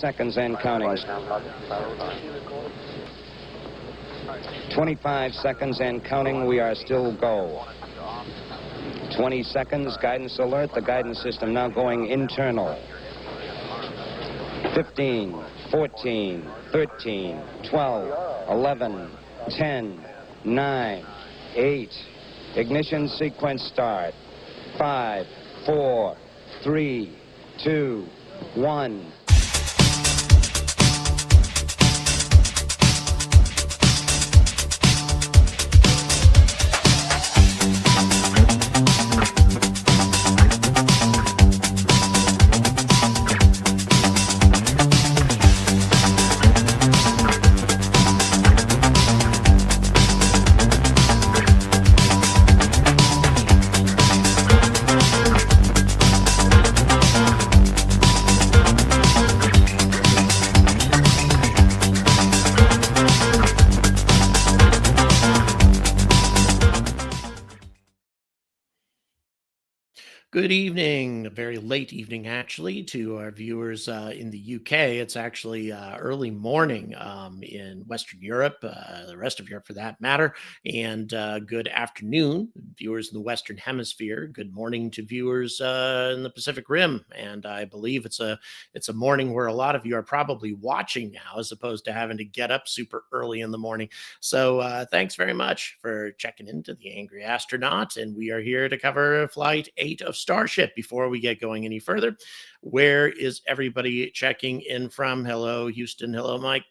seconds and counting. 25 seconds and counting. We are still go. 20 seconds. Guidance alert. The guidance system now going internal. 15, 14, 13, 12, 11, 10, 9, 8. Ignition sequence start. 5, 4, 3, 2, 1. Good evening, a very late evening actually to our viewers in the UK. It's actually early morning in Western Europe, the rest of Europe for that matter, and good afternoon, viewers in the Western Hemisphere. Good morning to viewers in the Pacific Rim, and I believe it's a morning where a lot of you are probably watching now as opposed to having to get up super early in the morning. So thanks very much for checking into the Angry Astronaut, and we are here to cover Flight 8 of Starship. Before we get going any further, where is everybody checking in from? Hello, Houston. Hello, Mike.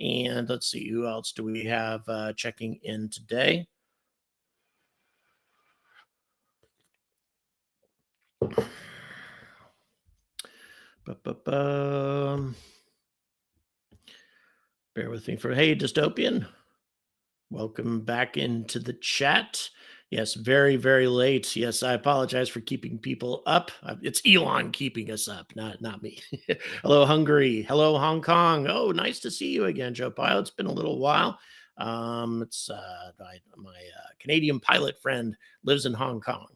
And let's see, who else do we have checking in today? Bear with me for, hey, Dystopian. Welcome back into the chat. Yes, very, very late. Yes, I apologize for keeping people up. It's Elon keeping us up, not me. Hello, Hungary. Hello, Hong Kong. Oh, nice to see you again, Joe Pilot. It's been a little while. It's my Canadian pilot friend lives in Hong Kong.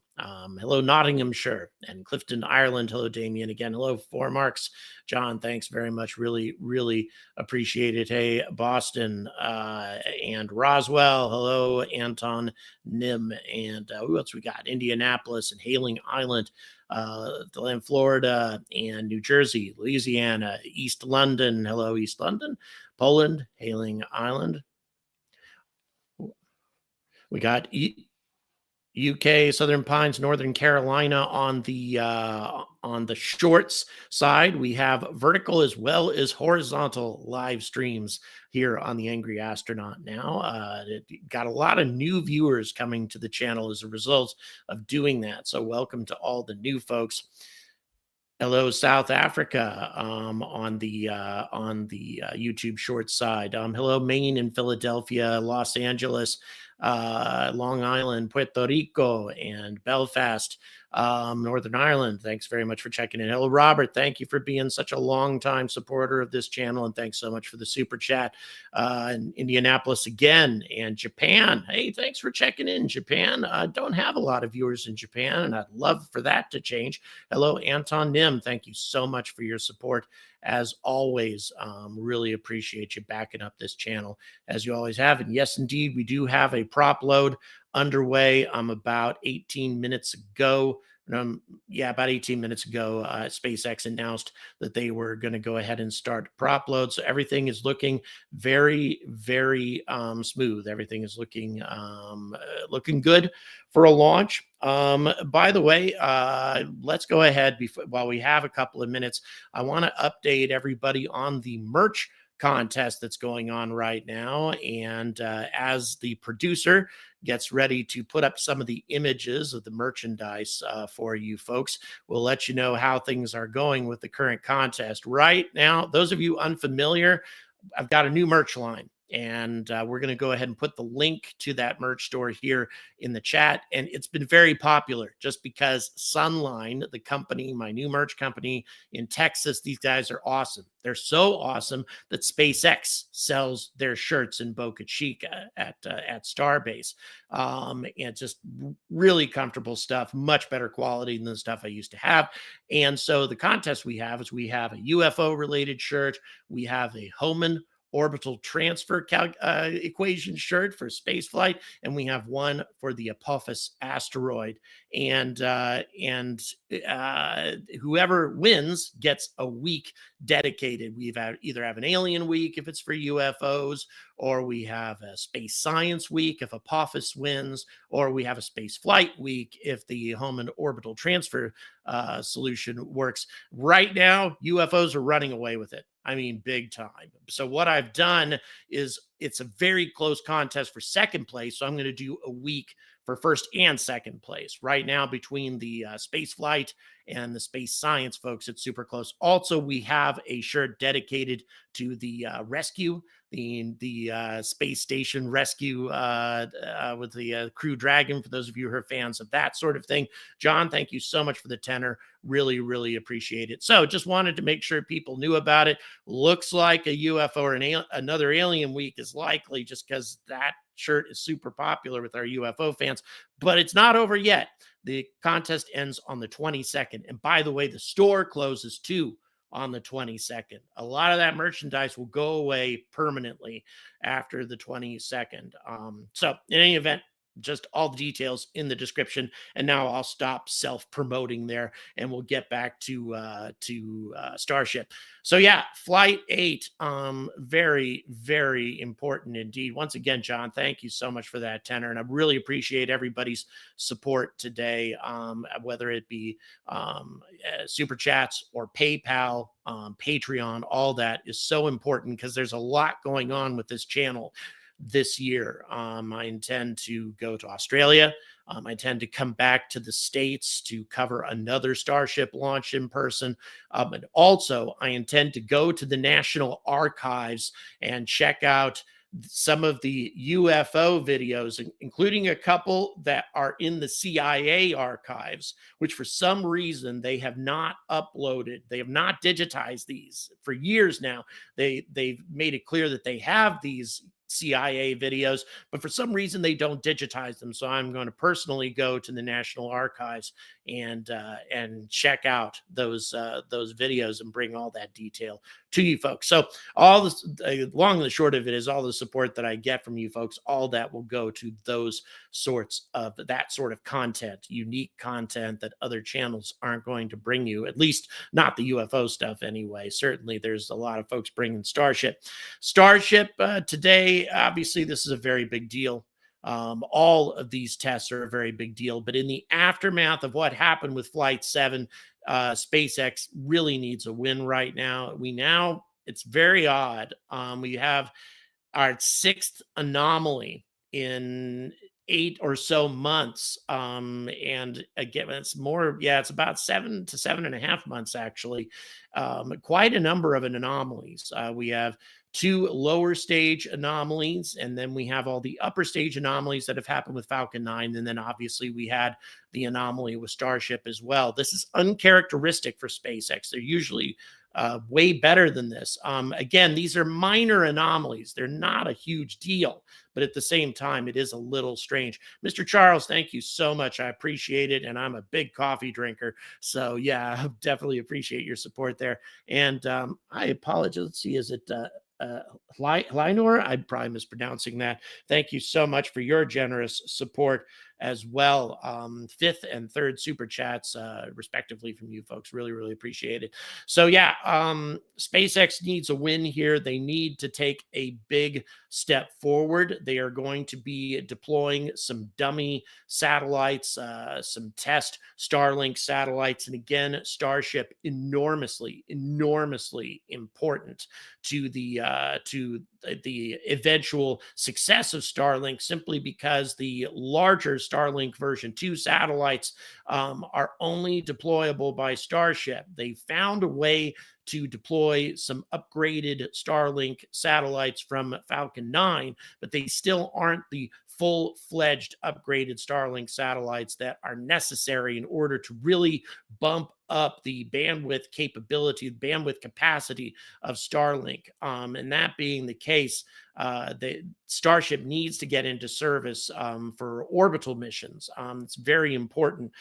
Hello, Nottinghamshire and Clifton, Ireland. Hello, Damien again. Hello, Four Marks. John, thanks very much. Really, really appreciate it. Hey, Boston and Roswell. Hello, Anton Nim. And who else we got? Indianapolis and Hailing Island, Florida and New Jersey, Louisiana, East London. Hello, East London. Poland, Hailing Island. We got UK, Southern Pines, Northern Carolina on the shorts side. We have vertical as well as horizontal live streams here on the Angry Astronaut now. Got a lot of new viewers coming to the channel as a result of doing that. So welcome to all the new folks. Hello, South Africa on the YouTube Shorts side. Hello, Maine and Philadelphia, Los Angeles, Long Island, Puerto Rico, and Belfast, Northern Ireland. Thanks very much for checking in. Hello, Robert. Thank you for being such a long-time supporter of this channel, and thanks so much for the super chat. In Indianapolis again, and Japan. Hey, thanks for checking in, Japan. Don't have a lot of viewers in Japan, and I'd love for that to change. Hello, Anton Nim. Thank you so much for your support. As always, really appreciate you backing up this channel as you always have. And yes, indeed, we do have a prop load underway. About 18 minutes ago. About 18 minutes ago, SpaceX announced that they were going to go ahead and start prop load. So everything is looking very, very smooth. Everything is looking good for a launch. By the way, let's go ahead while we have a couple of minutes. I want to update everybody on the merch contest that's going on right now. And as the producer gets ready to put up some of the images of the merchandise for you folks, we'll let you know how things are going with the current contest. Right now, those of you unfamiliar, I've got a new merch line. And we're going to go ahead and put the link to that merch store here in the chat. And it's been very popular just because Sunline, the company, my new merch company in Texas, these guys are awesome. They're so awesome that SpaceX sells their shirts in Boca Chica at Starbase. And just really comfortable stuff, much better quality than the stuff I used to have. And so the contest we have is we have a UFO related shirt. We have a Hohmann orbital transfer equation shirt for space flight, and we have one for the Apophis asteroid. And whoever wins gets a week dedicated. We've either have an alien week if it's for UFOs, or we have a space science week if Apophis wins, or we have a space flight week if the Hohmann orbital transfer solution works. Right now, UFOs are running away with it. I mean, big time. So what I've done is it's a very close contest for second place. So I'm going to do a week for first and second place. Right now, between the space flight and the space science folks, it's super close. Also, we have a shirt dedicated to the rescue, the space station rescue with the Crew Dragon, for those of you who are fans of that sort of thing. John, thank you so much for the tenor. Really, really appreciate it. So just wanted to make sure people knew about it. Looks like a UFO or another alien week is likely, just because that shirt is super popular with our UFO fans, but it's not over yet. The contest ends on the 22nd. And by the way, the store closes too on the 22nd. A lot of that merchandise will go away permanently after the 22nd. So in any event, just all the details in the description. And now I'll stop self-promoting there, and we'll get back to Starship. So yeah, Flight 8, very, very important indeed. Once again, John, thank you so much for that tenor, and I really appreciate everybody's support today, whether it be super chats or PayPal, Patreon. All that is so important because there's a lot going on with this channel this year. I intend to go to Australia. I intend to come back to the States to cover another Starship launch in person. And also, I intend to go to the National Archives and check out some of the UFO videos, including a couple that are in the CIA archives, which for some reason they have not uploaded. They have not digitized these for years now. They've made it clear that they have these CIA videos, but for some reason they don't digitize them. So I'm going to personally go to the National Archives and check out those videos and bring all that detail to you folks. So all this, long and the short of it, is all the support that I get from you folks, all that will go to those sorts of that sort of content, unique content that other channels aren't going to bring you, at least not the UFO stuff anyway. Certainly there's a lot of folks bringing Starship today. Obviously this is a very big deal. All of these tests are a very big deal, but in the aftermath of what happened with Flight 7, SpaceX really needs a win right now. It's very odd. We have our 6th anomaly in 8 or so months. And again, it's about 7 to 7.5 months, actually. Quite a number of anomalies. We have 2 lower stage anomalies, and then we have all the upper stage anomalies that have happened with Falcon 9. And then obviously we had the anomaly with Starship as well. This is uncharacteristic for SpaceX. They're usually way better than this. Again, these are minor anomalies. They're not a huge deal, but at the same time, it is a little strange. Mr. Charles, thank you so much. I appreciate it. And I'm a big coffee drinker. So yeah, I definitely appreciate your support there. And I apologize. Let's see, is it Lynor? I'm probably mispronouncing that. Thank you so much for your generous support as well. 5th and 3rd super chats, respectively, from you folks. Really, really appreciate it. So yeah, SpaceX needs a win here. They need to take a big step forward. They are going to be deploying some dummy satellites, some test Starlink satellites. And again, Starship, enormously, enormously important to the eventual success of Starlink, simply because the larger Starlink version 2 satellites are only deployable by Starship. They found a way to deploy some upgraded Starlink satellites from Falcon 9, but they still aren't the full-fledged upgraded Starlink satellites that are necessary in order to really bump up the bandwidth capability, the bandwidth capacity of Starlink. And that being the case, the Starship needs to get into service for orbital missions. It's very important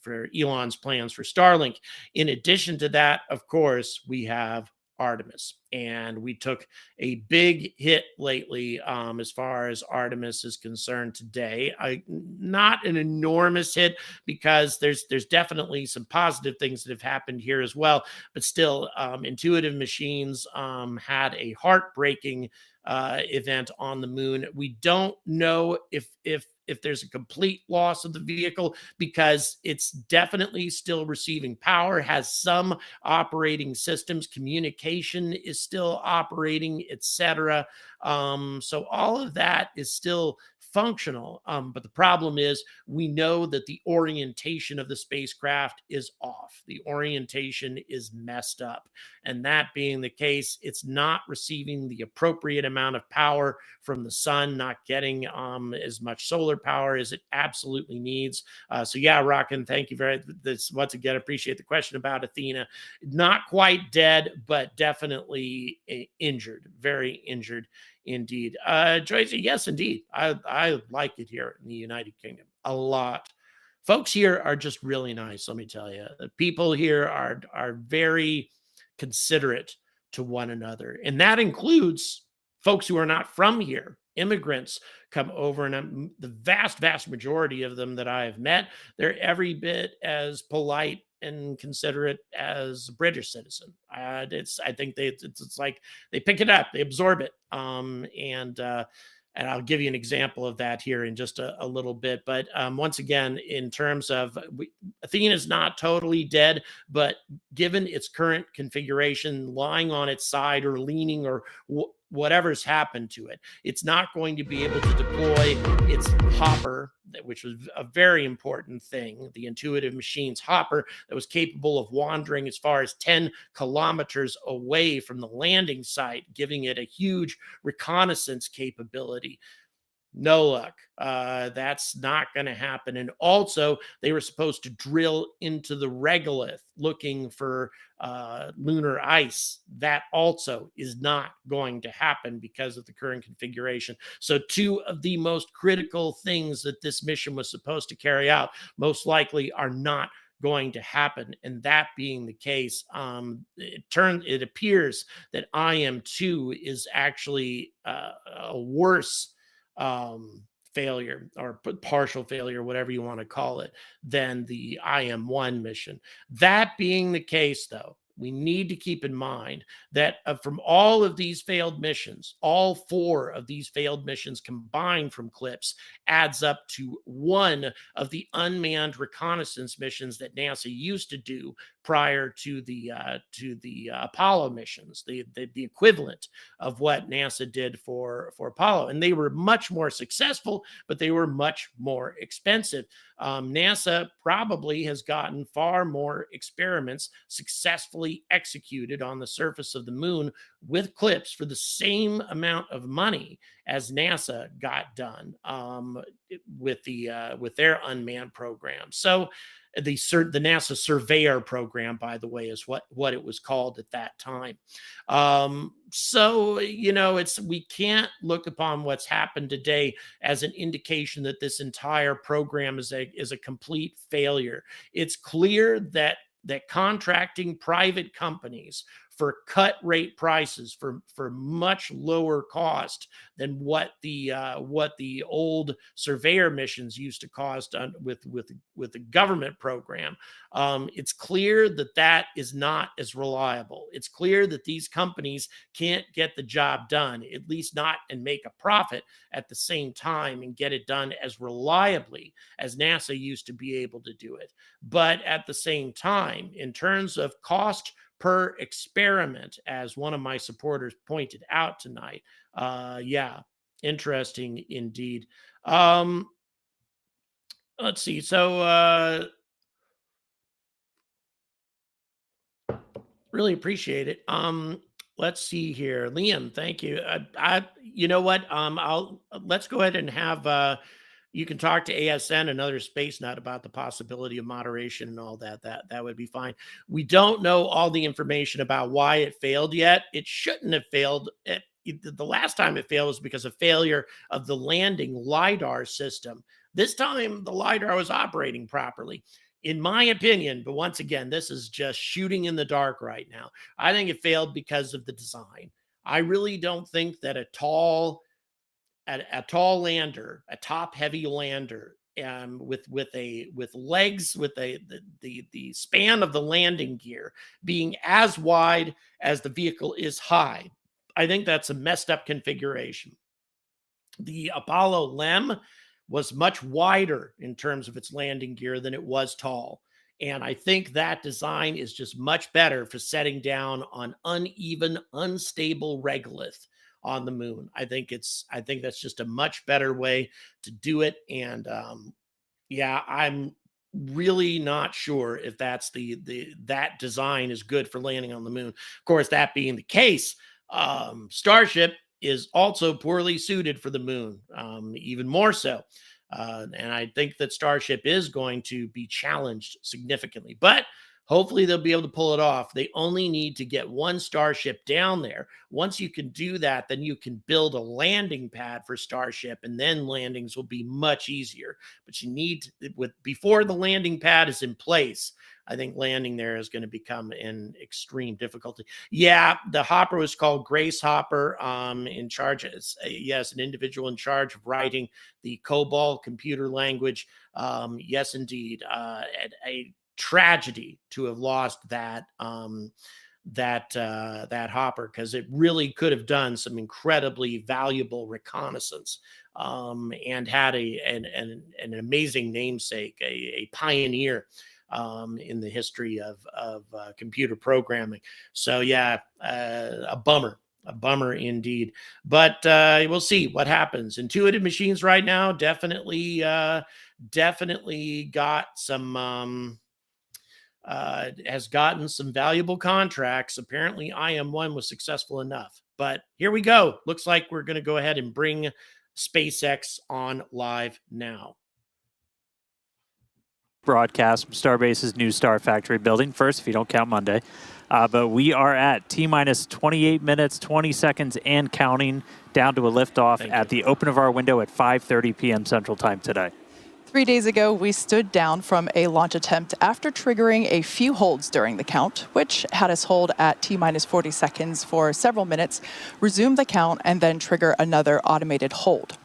for Elon's plans for Starlink. In addition to that, of course, we have Artemis, and we took a big hit lately as far as Artemis is concerned today. Not an enormous hit, because there's definitely some positive things that have happened here as well, but still, Intuitive Machines had a heartbreaking event on the moon. We don't know if there's a complete loss of the vehicle, because it's definitely still receiving power, has some operating systems, communication is still operating, etc. So all of that is still functional. But the problem is, we know that the orientation of the spacecraft is off. The orientation is messed up. And that being the case, it's not receiving the appropriate amount of power from the sun, not getting as much solar power as it absolutely needs. So yeah, Rockin, thank you very much. Once again, appreciate the question about Athena. Not quite dead, but definitely injured, very injured indeed. Joyce, yes, indeed. I like it here in the United Kingdom a lot. Folks here are just really nice, let me tell you. The people here are very considerate to one another, and that includes folks who are not from here. Immigrants come over, and the vast majority of them that I have met, they're every bit as polite and considerate as a British citizen. I think it's like they pick it up, they absorb it, and I'll give you an example of that here in just a little bit. But once again, in terms of Athena is not totally dead, but given its current configuration, lying on its side or leaning or whatever's happened to it, it's not going to be able to deploy its hopper, which was a very important thing, the Intuitive Machines hopper that was capable of wandering as far as 10 kilometers away from the landing site, giving it a huge reconnaissance capability. No luck. That's not going to happen. And also, they were supposed to drill into the regolith looking for lunar ice. That also is not going to happen because of the current configuration. So two of the most critical things that this mission was supposed to carry out most likely are not going to happen. And that being the case, it appears that IM-2 is actually a worse failure, or partial failure, whatever you want to call it, than the IM-1 mission. That being the case, though, we need to keep in mind that from all of these failed missions, all 4 of these failed missions combined from CLIPS adds up to one of the unmanned reconnaissance missions that NASA used to do prior to the Apollo missions, the equivalent of what NASA did for Apollo. And they were much more successful, but they were much more expensive. NASA probably has gotten far more experiments successfully executed on the surface of the moon with CLIPS for the same amount of money as NASA got done with their unmanned program. So the NASA Surveyor program, by the way, is what it was called at that time. So we can't look upon what's happened today as an indication that this entire program is a complete failure. It's clear that contracting private companies for cut rate prices for much lower cost than what the old Surveyor missions used to cost with the government program. It's clear that is not as reliable. It's clear that these companies can't get the job done, at least not and make a profit at the same time and get it done as reliably as NASA used to be able to do it. But at the same time, in terms of cost per experiment, as one of my supporters pointed out tonight, yeah, interesting indeed. Let's see. So Really appreciate it. Let's see here, Liam. Thank you. You know what? Let's go ahead and have you can talk to ASN, another space nut, about the possibility of moderation and all that. That would be fine. We don't know all the information about why it failed yet. It shouldn't have failed. The last time it failed was because of failure of the landing LiDAR system. This time the LiDAR was operating properly, in my opinion. But once again, this is just shooting in the dark right now. I think it failed because of the design. I really don't think that a tall lander, a top heavy lander, with legs, with the span of the landing gear being as wide as the vehicle is high, I think that's a messed up configuration. The Apollo LEM was much wider in terms of its landing gear than it was tall. And I think that design is just much better for setting down on uneven, unstable regolith on the moon. I think that's just a much better way to do it. And yeah, I'm really not sure if that's that design is good for landing on the moon. Of course, that being the case, Starship is also poorly suited for the moon, even more so. And I think that Starship is going to be challenged significantly, but hopefully they'll be able to pull it off. They only need to get one Starship down there. Once you can do that, then you can build a landing pad for Starship, and then landings will be much easier. But you need before the landing pad is in place, I think landing there is going to become an extreme difficulty. Yeah, the hopper was called Grace Hopper. In charge, yes, an individual in charge of writing the COBOL computer language. Yes, indeed, a tragedy to have lost that hopper, because it really could have done some incredibly valuable reconnaissance, and had an amazing namesake, a pioneer in the history of computer programming. So yeah, a bummer indeed. But we'll see what happens. Intuitive Machines right now definitely got some has gotten some valuable contracts. Apparently IM1 was successful enough. But here we go. Looks like we're going to go ahead and bring SpaceX on live now. Broadcast from Starbase's new Star Factory building, first, if you don't count Monday. But we are at T-minus 28 minutes, 20 seconds, and counting, down to a liftoff at the open of our window at 5:30 p.m. Central Time today. 3 days ago, we stood down from a launch attempt after triggering a few holds during the count, which had us hold at T-minus 40 seconds for several minutes, resume the count, and then trigger another automated hold.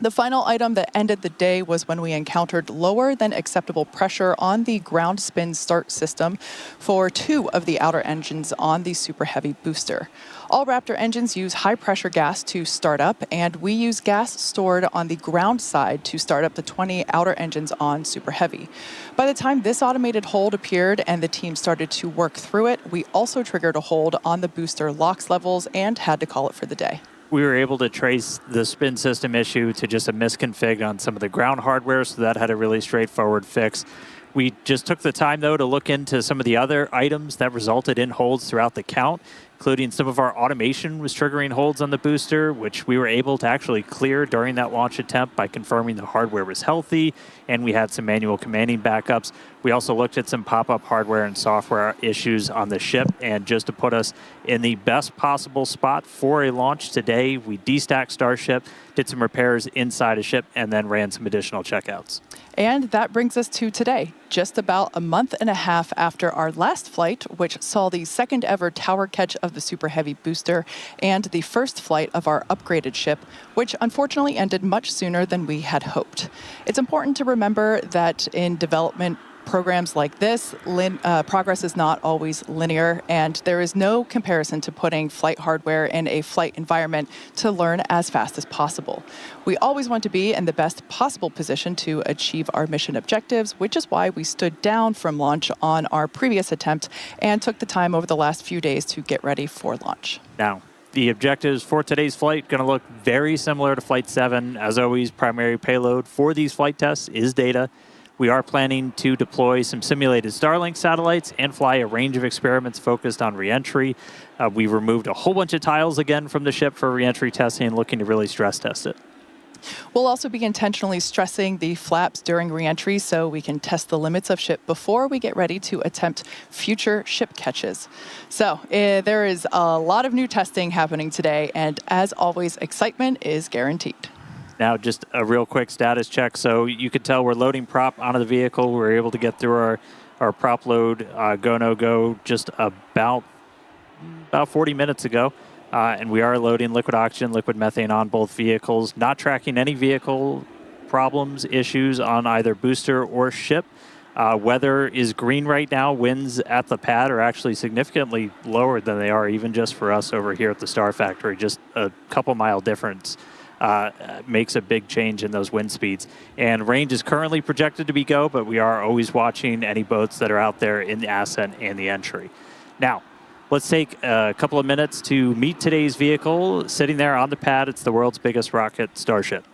The final item that ended the day was when we encountered lower than acceptable pressure on the ground spin start system for 2 of the outer engines on the Super Heavy booster. All Raptor engines use high pressure gas to start up, and we use gas stored on the ground side to start up the 20 outer engines on Super Heavy. By the time this automated hold appeared and the team started to work through it, we also triggered a hold on the booster LOX levels and had to call it for the day. We were able to trace the spin system issue to just a misconfig on some of the ground hardware, so that had a really straightforward fix. We just took the time, though, to look into some of the other items that resulted in holds throughout the count, including some of our automation was triggering holds on the booster, which we were able to actually clear during that launch attempt by confirming the hardware was healthy, and we had some manual commanding backups. We also looked at some pop-up hardware and software issues on the ship, and just to put us in the best possible spot for a launch today, we destacked Starship, did some repairs inside a ship, and then ran some additional checkouts. And that brings us to today, just about a month and a half after our last flight, which saw the second ever tower catch of the Super Heavy booster and the first flight of our upgraded ship, which unfortunately ended much sooner than we had hoped. It's important to remember that in development programs like this, progress is not always linear, and there is no comparison to putting flight hardware in a flight environment to learn as fast as possible. We always want to be in the best possible position to achieve our mission objectives, which is why we stood down from launch on our previous attempt and took the time over the last few days to get ready for launch. Now, the objectives for today's flight going to look very similar to Flight 7. As always, primary payload for these flight tests is data. We are planning to deploy some simulated Starlink satellites and fly a range of experiments focused on reentry. We removed a whole bunch of tiles again from the ship for reentry testing, looking to really stress test it. We'll also be intentionally stressing the flaps during reentry so we can test the limits of ship before we get ready to attempt future ship catches. So there is a lot of new testing happening today, and as always, excitement is guaranteed. Now, just a real quick status check. So you could tell we're loading prop onto the vehicle. We're able to get through our prop load go, no go just about 40 minutes ago. And we are loading liquid oxygen, liquid methane on both vehicles, not tracking any vehicle problems, issues on either booster or ship. Weather is green right now. Winds at the pad are actually significantly lower than they are even just for us over here at the Star Factory. Just a couple mile difference makes a big change in those wind speeds. And range is currently projected to be go, but we are always watching any boats that are out there in the ascent and the entry. Now, let's take a couple of minutes to meet today's vehicle. Sitting there on the pad, it's the world's biggest rocket, Starship.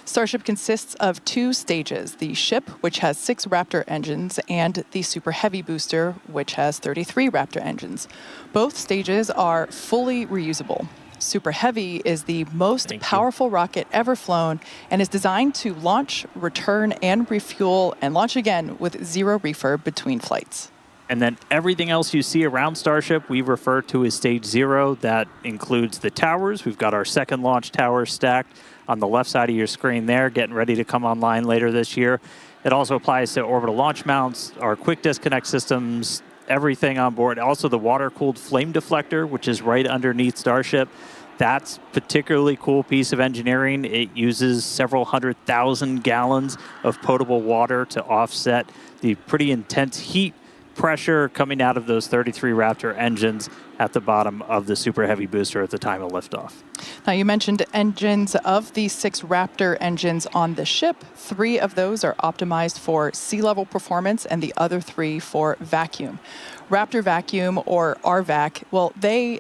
Starship consists of 2 stages, the ship, which has 6 Raptor engines, and the Super Heavy booster, which has 33 Raptor engines. Both stages are fully reusable. Super Heavy is the most powerful rocket ever flown and is designed to launch, return, and refuel, and launch again with 0 refurb between flights. And then everything else you see around Starship, we refer to as Stage 0. That includes the towers. We've got our second launch tower stacked on the left side of your screen there, getting ready to come online later this year. It also applies to orbital launch mounts, our quick disconnect systems, everything on board. Also the water-cooled flame deflector, which is right underneath Starship. That's a particularly cool piece of engineering. It uses several 100,000 gallons of potable water to offset the pretty intense heat pressure coming out of those 33 Raptor engines at the bottom of the Super Heavy booster at the time of liftoff. Now, you mentioned engines. Of the 6 Raptor engines on the ship, 3 of those are optimized for sea level performance and the other 3 for vacuum. Raptor Vacuum, or RVAC, well,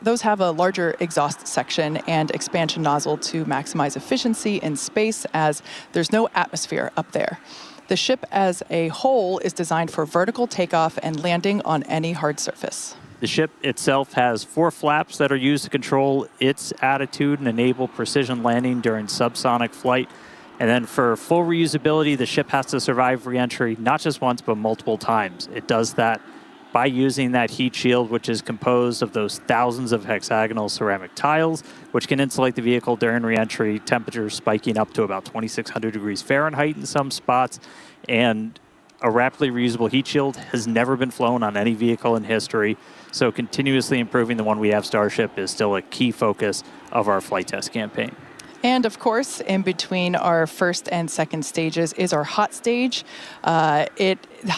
those have a larger exhaust section and expansion nozzle to maximize efficiency in space, as there's no atmosphere up there. The ship as a whole is designed for vertical takeoff and landing on any hard surface. The ship itself has 4 flaps that are used to control its attitude and enable precision landing during subsonic flight. And then for full reusability, the ship has to survive reentry not just once, but multiple times. It does that by using that heat shield, which is composed of those thousands of hexagonal ceramic tiles, which can insulate the vehicle during reentry, temperatures spiking up to about 2,600 degrees Fahrenheit in some spots. And a rapidly reusable heat shield has never been flown on any vehicle in history. So continuously improving the one we have, Starship, is still a key focus of our flight test campaign. And of course, in between our first and second stages is our hot stage. Hot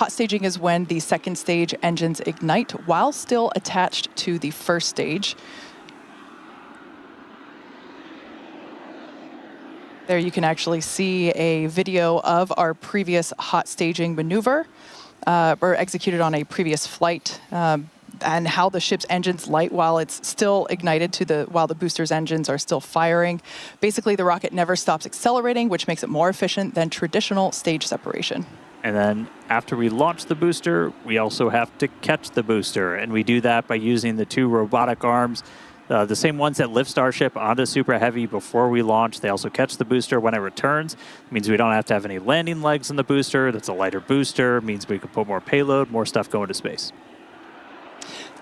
staging is when the second stage engines ignite while still attached to the first stage. There you can actually see a video of our previous hot staging maneuver, or executed on a previous flight. And how the ship's engines light while it's still ignited while the booster's engines are still firing. Basically, the rocket never stops accelerating, which makes it more efficient than traditional stage separation. And then after we launch the booster, we also have to catch the booster. And we do that by using the 2 robotic arms, the same ones that lift Starship onto Super Heavy before we launch. They also catch the booster when it returns. It means we don't have to have any landing legs in the booster. That's a lighter booster. It means we can put more payload, more stuff going to space.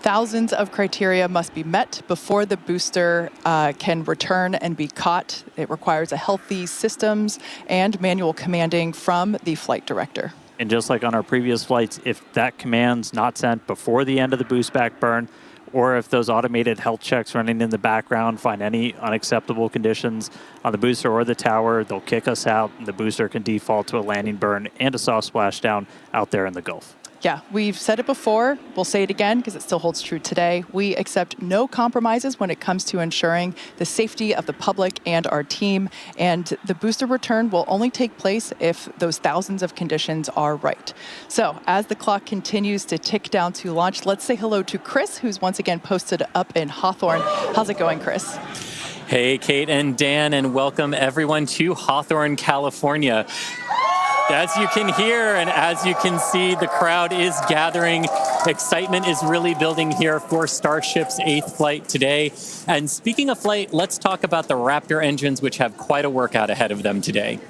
Thousands of criteria must be met before the booster can return and be caught. It requires a healthy systems and manual commanding from the flight director. And just like on our previous flights, if that command's not sent before the end of the boost back burn, or if those automated health checks running in the background find any unacceptable conditions on the booster or the tower, they'll kick us out, and the booster can default to a landing burn and a soft splashdown out there in the Gulf. Yeah, we've said it before. We'll say it again because it still holds true today. We accept no compromises when it comes to ensuring the safety of the public and our team. And the booster return will only take place if those thousands of conditions are right. So as the clock continues to tick down to launch, let's say hello to Chris, who's once again posted up in Hawthorne. How's it going, Chris? Hey, Kate and Dan, and welcome everyone to Hawthorne, California. As you can hear and as you can see, the crowd is gathering. Excitement is really building here for Starship's 8th flight today. And speaking of flight, let's talk about the Raptor engines, which have quite a workout ahead of them today.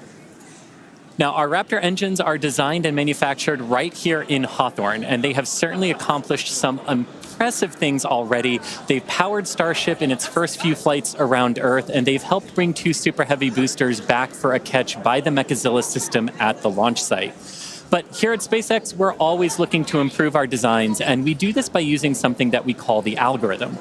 Now, our Raptor engines are designed and manufactured right here in Hawthorne, and they have certainly accomplished some impressive things already. They've powered Starship in its first few flights around Earth, and they've helped bring 2 Super Heavy boosters back for a catch by the Mechazilla system at the launch site. But here at SpaceX, we're always looking to improve our designs, and we do this by using something that we call the algorithm.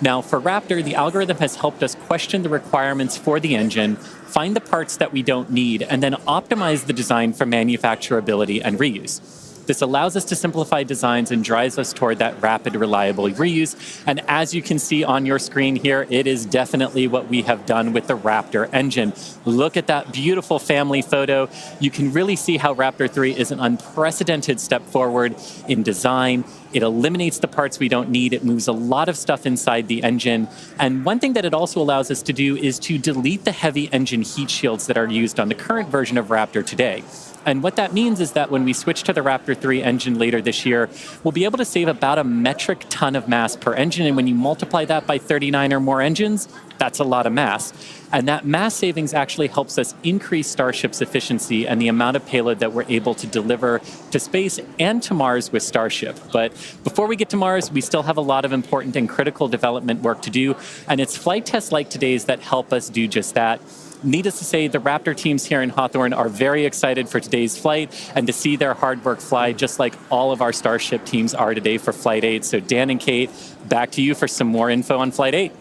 Now, for Raptor, the algorithm has helped us question the requirements for the engine, find the parts that we don't need, and then optimize the design for manufacturability and reuse. This allows us to simplify designs and drives us toward that rapid, reliable reuse. And as you can see on your screen here, it is definitely what we have done with the Raptor engine. Look at that beautiful family photo. You can really see how Raptor 3 is an unprecedented step forward in design. It eliminates the parts we don't need. It moves a lot of stuff inside the engine. And one thing that it also allows us to do is to delete the heavy engine heat shields that are used on the current version of Raptor today. And what that means is that when we switch to the Raptor 3 engine later this year, we'll be able to save about a metric ton of mass per engine. And when you multiply that by 39 or more engines, that's a lot of mass. And that mass savings actually helps us increase Starship's efficiency and the amount of payload that we're able to deliver to space and to Mars with Starship. But before we get to Mars, we still have a lot of important and critical development work to do. And it's flight tests like today's that help us do just that. Needless to say, the Raptor teams here in Hawthorne are very excited for today's flight and to see their hard work fly, just like all of our Starship teams are today for Flight 8. So Dan and Kate, back to you for some more info on Flight 8.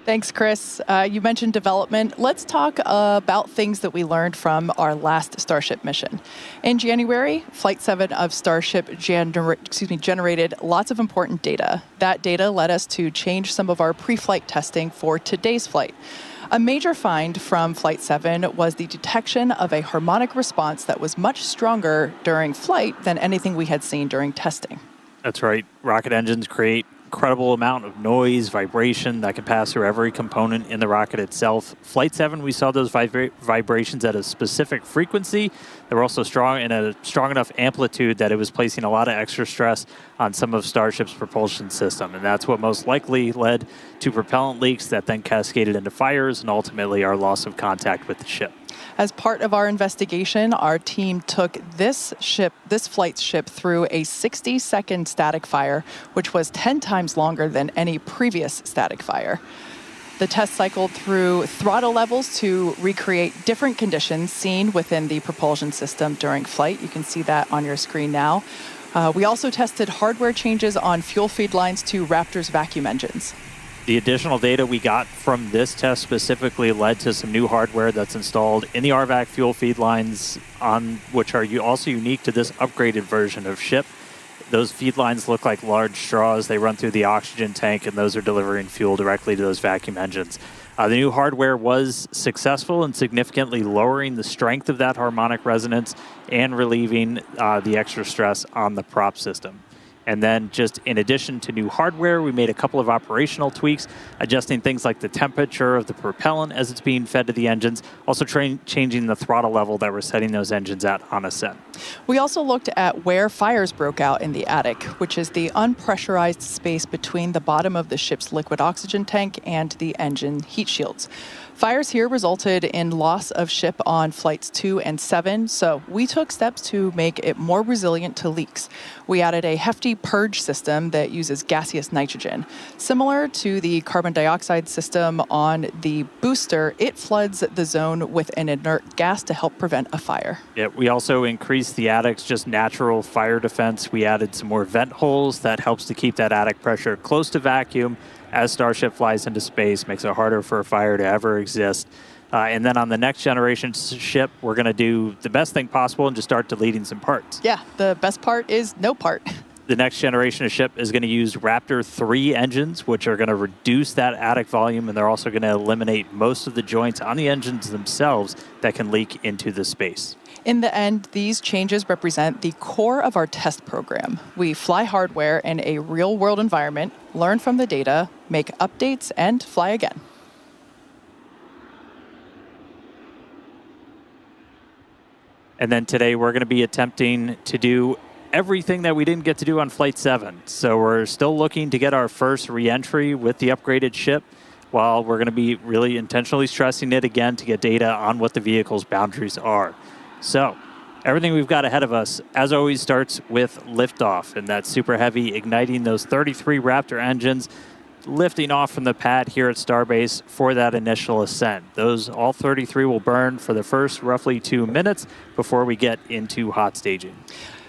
Thanks, Chris. You mentioned development. Let's talk about things that we learned from our last Starship mission. In January, Flight 7 of Starship generated lots of important data. That data led us to change some of our pre-flight testing for today's flight. A major find from Flight 7 was the detection of a harmonic response that was much stronger during flight than anything we had seen during testing. That's right. Rocket engines create incredible amount of noise, vibration that can pass through every component in the rocket itself. Flight 7, we saw those vibrations at a specific frequency. They were also strong in a strong enough amplitude that it was placing a lot of extra stress on some of Starship's propulsion system. And that's what most likely led to propellant leaks that then cascaded into fires and ultimately our loss of contact with the ship. As part of our investigation, our team took this flight's ship through a 60-second static fire, which was 10 times longer than any previous static fire. The test cycled through throttle levels to recreate different conditions seen within the propulsion system during flight. You can see that on your screen now. We also tested hardware changes on fuel feed lines to Raptor's vacuum engines. The additional data we got from this test specifically led to some new hardware that's installed in the RVAC fuel feed lines, which are also unique to this upgraded version of ship. Those feed lines look like large straws. They run through the oxygen tank, and those are delivering fuel directly to those vacuum engines. The new hardware was successful in significantly lowering the strength of that harmonic resonance and relieving the extra stress on the prop system. And then just in addition to new hardware, we made a couple of operational tweaks, adjusting things like the temperature of the propellant as it's being fed to the engines, also changing the throttle level that we're setting those engines at on ascent. We also looked at where fires broke out in the attic, which is the unpressurized space between the bottom of the ship's liquid oxygen tank and the engine heat shields. Fires here resulted in loss of ship on flights 2 and 7, so we took steps to make it more resilient to leaks. We added a hefty purge system that uses gaseous nitrogen. Similar to the carbon dioxide system on the booster, it floods the zone with an inert gas to help prevent a fire. Yeah, we also increased the attic's just natural fire defense. We added some more vent holes that helps to keep that attic pressure close to vacuum. As Starship flies into space, makes it harder for a fire to ever exist. And then on the next generation ship, we're going to do the best thing possible and just start deleting some parts. Yeah, the best part is no part. The next generation of ship is going to use Raptor 3 engines, which are going to reduce that attic volume, and they're also going to eliminate most of the joints on the engines themselves that can leak into the space. In the end, these changes represent the core of our test program. We fly hardware in a real-world environment, learn from the data, make updates, and fly again. And then today we're going to be attempting to do everything that we didn't get to do on Flight 7. So we're still looking to get our first re-entry with the upgraded ship, while we're going to be really intentionally stressing it again to get data on what the vehicle's boundaries are. So everything we've got ahead of us, as always, starts with liftoff, and that's Super Heavy igniting those 33 Raptor engines, lifting off from the pad here at Starbase for that initial ascent. Those all 33 will burn for the first roughly 2 minutes before we get into hot staging.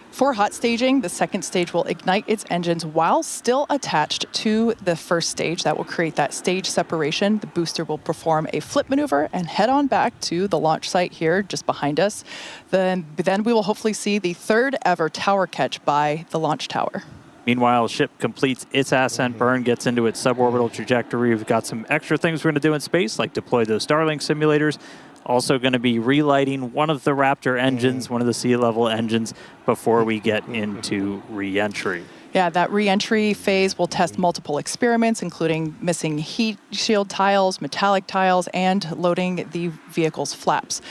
For hot staging, the second stage will ignite its engines while still attached to the first stage. That will create that stage separation. The booster will perform a flip maneuver and head on back to the launch site here just behind us. Then we will hopefully see the third ever tower catch by the launch tower. Meanwhile, ship completes its ascent burn, gets into its suborbital trajectory. We've got some extra things we're going to do in space, like deploy those Starlink simulators. Also going to be relighting one of the Raptor engines, one of the sea level engines, before we get into re-entry. Yeah, that re-entry phase will test multiple experiments, including missing heat shield tiles, metallic tiles, and loading the vehicle's flaps.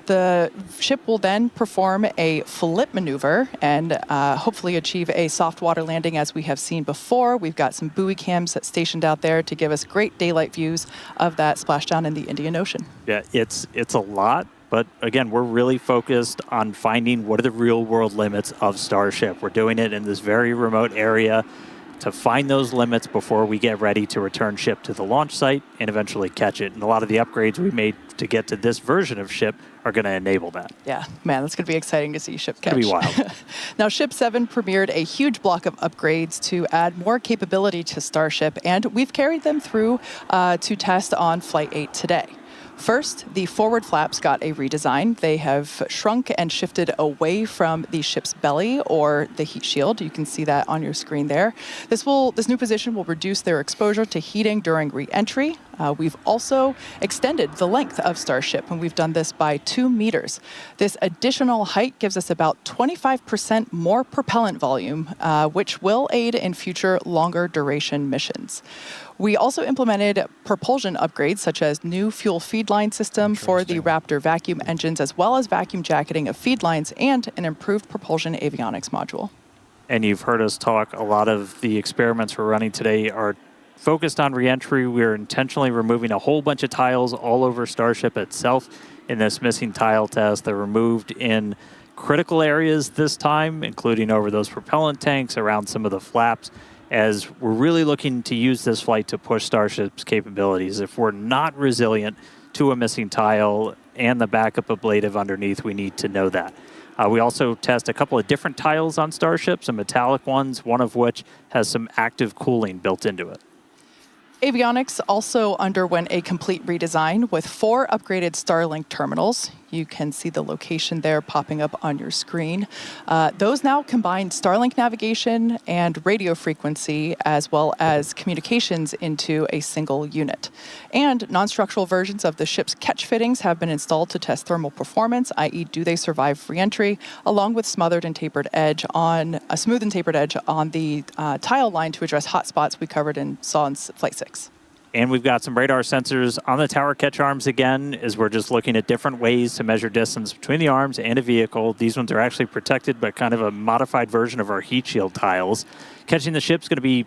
The ship will then perform a flip maneuver and hopefully achieve a soft water landing as we have seen before. We've got some buoy cams stationed out there to give us great daylight views of that splashdown in the Indian Ocean. Yeah, it's a lot, but again, we're really focused on finding what are the real world limits of Starship. We're doing it in this very remote area to find those limits before we get ready to return ship to the launch site and eventually catch it. And a lot of the upgrades we made to get to this version of ship are going to enable that. Yeah, man, that's going to be exciting to see ship catch. It's going to be wild. Now, Ship 7 premiered a huge block of upgrades to add more capability to Starship, and we've carried them through to test on Flight 8 today. First, the forward flaps got a redesign. They have shrunk and shifted away from the ship's belly or the heat shield. You can see that on your screen there. This new position will reduce their exposure to heating during re-entry. We've also extended the length of Starship, and we've done this by 2 meters. This additional height gives us about 25% more propellant volume, which will aid in future longer duration missions. We also implemented propulsion upgrades, such as new fuel feed line system for the Raptor vacuum engines, as well as vacuum jacketing of feed lines and an improved propulsion avionics module. And you've heard us talk, a lot of the experiments we're running today are focused on re-entry. We're intentionally removing a whole bunch of tiles all over Starship itself in this missing tile test. They're removed in critical areas this time, including over those propellant tanks, around some of the flaps, as we're really looking to use this flight to push Starship's capabilities. If we're not resilient to a missing tile and the backup ablative underneath, we need to know that. We also test a couple of different tiles on Starship, some metallic ones, one of which has some active cooling built into it. Avionics also underwent a complete redesign with 4 upgraded Starlink terminals. You can see the location there popping up on your screen. Those now combine Starlink navigation and radio frequency, as well as communications into a single unit. And non-structural versions of the ship's catch fittings have been installed to test thermal performance, i.e. do they survive re-entry, along with a smooth and tapered edge on the tile line to address hot spots we covered and saw in Flight 6. And we've got some radar sensors on the tower catch arms again, as we're just looking at different ways to measure distance between the arms and a vehicle. These ones are actually protected by kind of a modified version of our heat shield tiles. Catching the ship's going to be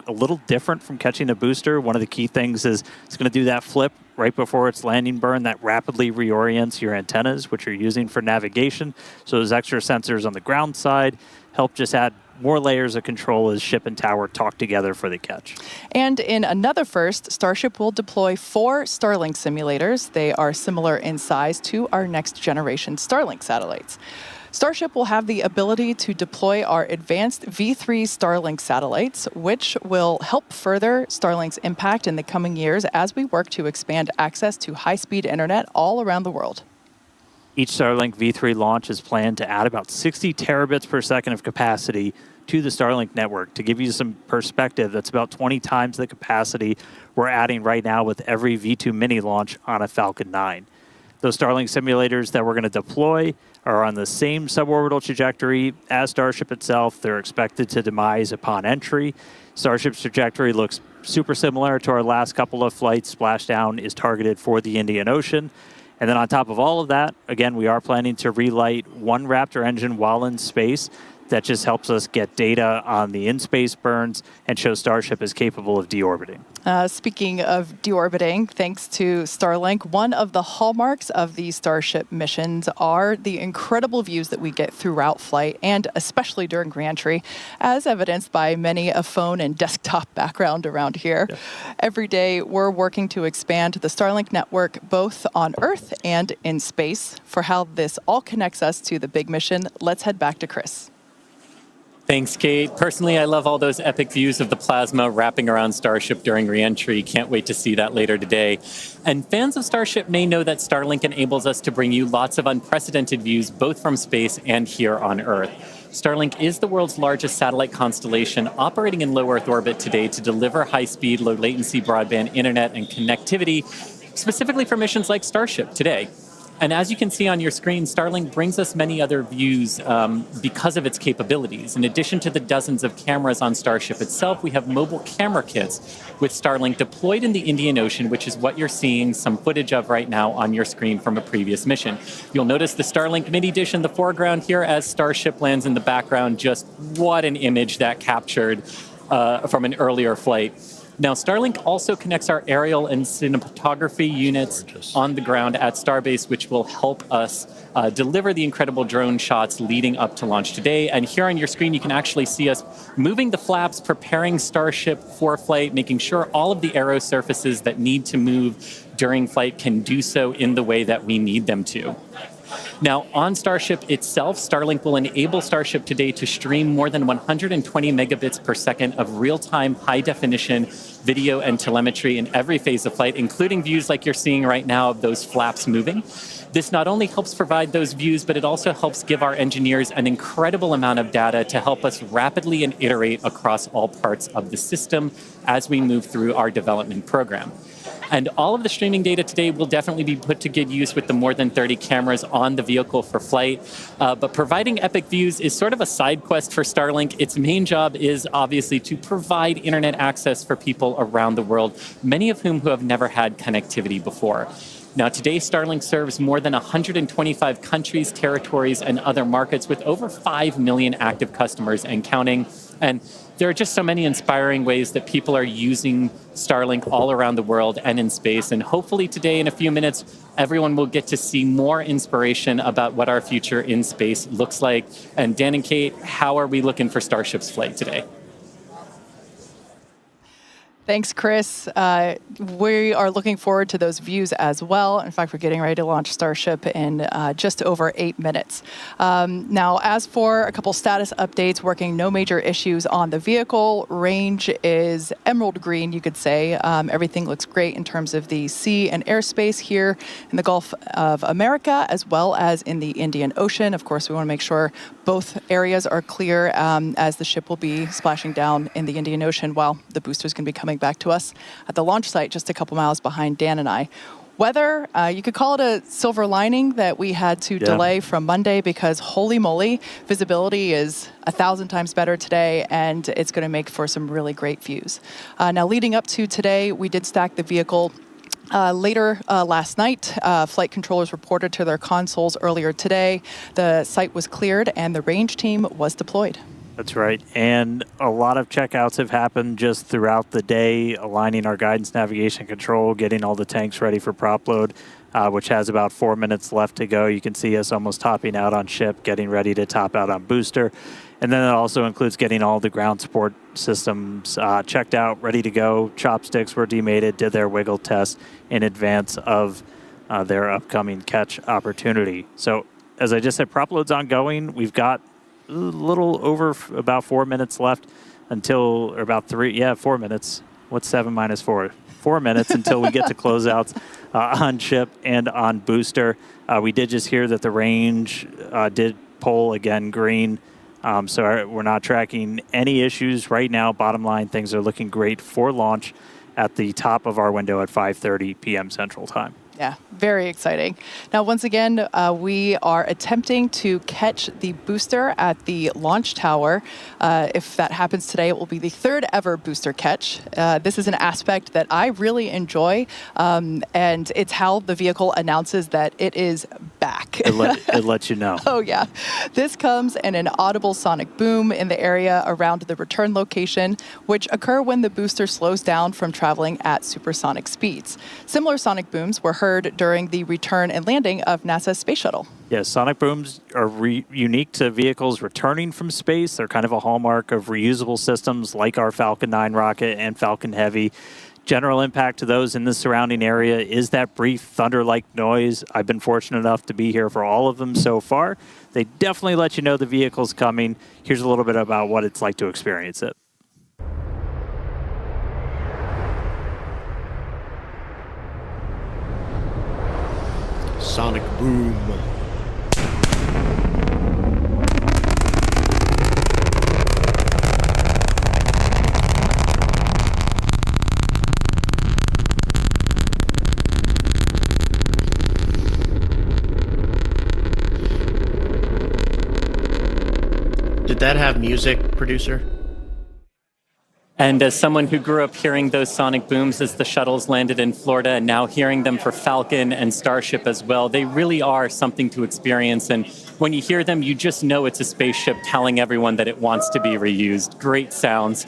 a little different from catching a booster. One of the key things is it's going to do that flip right before its landing burn that rapidly reorients your antennas, which you're using for navigation. So those extra sensors on the ground side help just add more layers of control as ship and tower talk together for the catch. And in another first, Starship will deploy 4 Starlink simulators. They are similar in size to our next generation Starlink satellites. Starship will have the ability to deploy our advanced V3 Starlink satellites, which will help further Starlink's impact in the coming years as we work to expand access to high-speed internet all around the world. Each Starlink V3 launch is planned to add about 60 terabits per second of capacity to the Starlink network. To give you some perspective, that's about 20 times the capacity we're adding right now with every V2 mini launch on a Falcon 9. Those Starlink simulators that we're going to deploy are on the same suborbital trajectory as Starship itself. They're expected to demise upon entry. Starship's trajectory looks super similar to our last couple of flights. Splashdown is targeted for the Indian Ocean. And then on top of all of that, again, we are planning to relight one Raptor engine while in space. That just helps us get data on the in-space burns and show Starship is capable of deorbiting. Speaking of deorbiting, thanks to Starlink, one of the hallmarks of the Starship missions are the incredible views that we get throughout flight, and especially during reentry, as evidenced by many a phone and desktop background around here. Yeah. Every day, we're working to expand the Starlink network both on Earth and in space. For how this all connects us to the big mission, let's head back to Chris. Thanks, Kate. Personally, I love all those epic views of the plasma wrapping around Starship during re-entry. Can't wait to see that later today. And fans of Starship may know that Starlink enables us to bring you lots of unprecedented views, both from space and here on Earth. Starlink is the world's largest satellite constellation operating in low Earth orbit today to deliver high-speed, low-latency broadband internet and connectivity, specifically for missions like Starship today. And as you can see on your screen, Starlink brings us many other views because of its capabilities. In addition to the dozens of cameras on Starship itself, we have mobile camera kits with Starlink deployed in the Indian Ocean, which is what you're seeing some footage of right now on your screen from a previous mission. You'll notice the Starlink mini dish in the foreground here as Starship lands in the background. Just what an image that captured from an earlier flight. Now, Starlink also connects our aerial and cinematography units on the ground at Starbase, which will help us deliver the incredible drone shots leading up to launch today. And here on your screen, you can actually see us moving the flaps, preparing Starship for flight, making sure all of the aero surfaces that need to move during flight can do so in the way that we need them to. Now, on Starship itself, Starlink will enable Starship today to stream more than 120 megabits per second of real-time, high-definition video and telemetry in every phase of flight, including views like you're seeing right now of those flaps moving. This not only helps provide those views, but it also helps give our engineers an incredible amount of data to help us rapidly and iterate across all parts of the system as we move through our development program. And all of the streaming data today will definitely be put to good use with the more than 30 cameras on the vehicle for flight. But providing epic views is sort of a side quest for Starlink. Its main job is obviously to provide internet access for people around the world, many of whom who have never had connectivity before. Now, today, Starlink serves more than 125 countries, territories, and other markets with over 5 million active customers and counting. And there are just so many inspiring ways that people are using Starlink all around the world and in space. And hopefully today, in a few minutes, everyone will get to see more inspiration about what our future in space looks like. And Dan and Kate, how are we looking for Starship's flight today? Thanks, Chris. We are looking forward to those views as well. In fact, we're getting ready to launch Starship in just over 8 minutes. Now, as for a couple status updates, working no major issues on the vehicle. Range is emerald green, you could say. Everything looks great in terms of the sea and airspace here in the Gulf of America, as well as in the Indian Ocean. Of course, we want to make sure both areas are clear as the ship will be splashing down in the Indian Ocean while the booster's going to be coming back to us at the launch site just a couple miles behind Dan and I. Weather, you could call it a silver lining that we had to delay from Monday because holy moly, visibility is 1,000 times better today and it's going to make for some really great views. Now leading up to today, we did stack the vehicle later last night. Flight controllers reported to their consoles earlier today. The site was cleared and the range team was deployed. That's right. And a lot of checkouts have happened just throughout the day, aligning our guidance, navigation, control, getting all the tanks ready for prop load, which has about 4 minutes left to go. You can see us almost topping out on ship, getting ready to top out on booster. And then it also includes getting all the ground support systems checked out, ready to go. Chopsticks were demated, did their wiggle test in advance of their upcoming catch opportunity. So as I just said, prop load's ongoing. We've got a little over about 4 minutes left until, or about 4 minutes. What's 7 minus 4? 4 minutes until we get to closeouts on ship and on booster. We did just hear that the range did pull again green. So we're not tracking any issues right now. Bottom line, things are looking great for launch at the top of our window at 5:30 p.m. Central Time. Yeah, very exciting. Now, once again, we are attempting to catch the booster at the launch tower. If that happens today, it will be the third ever booster catch. This is an aspect that I really enjoy, and it's how the vehicle announces that it is back. It lets you know. Oh, yeah. This comes in an audible sonic boom in the area around the return location, which occur when the booster slows down from traveling at supersonic speeds. Similar sonic booms were heard during the return and landing of NASA's space shuttle. Yes, sonic booms are unique to vehicles returning from space. They're kind of a hallmark of reusable systems like our Falcon 9 rocket and Falcon Heavy. General impact to those in the surrounding area is that brief thunder-like noise. I've been fortunate enough to be here for all of them so far. They definitely let you know the vehicle's coming. Here's a little bit about what it's like to experience it. Sonic boom. Did that have music, producer? And as someone who grew up hearing those sonic booms as the shuttles landed in Florida and now hearing them for Falcon and Starship as well, they really are something to experience. And when you hear them, you just know it's a spaceship telling everyone that it wants to be reused. Great sounds.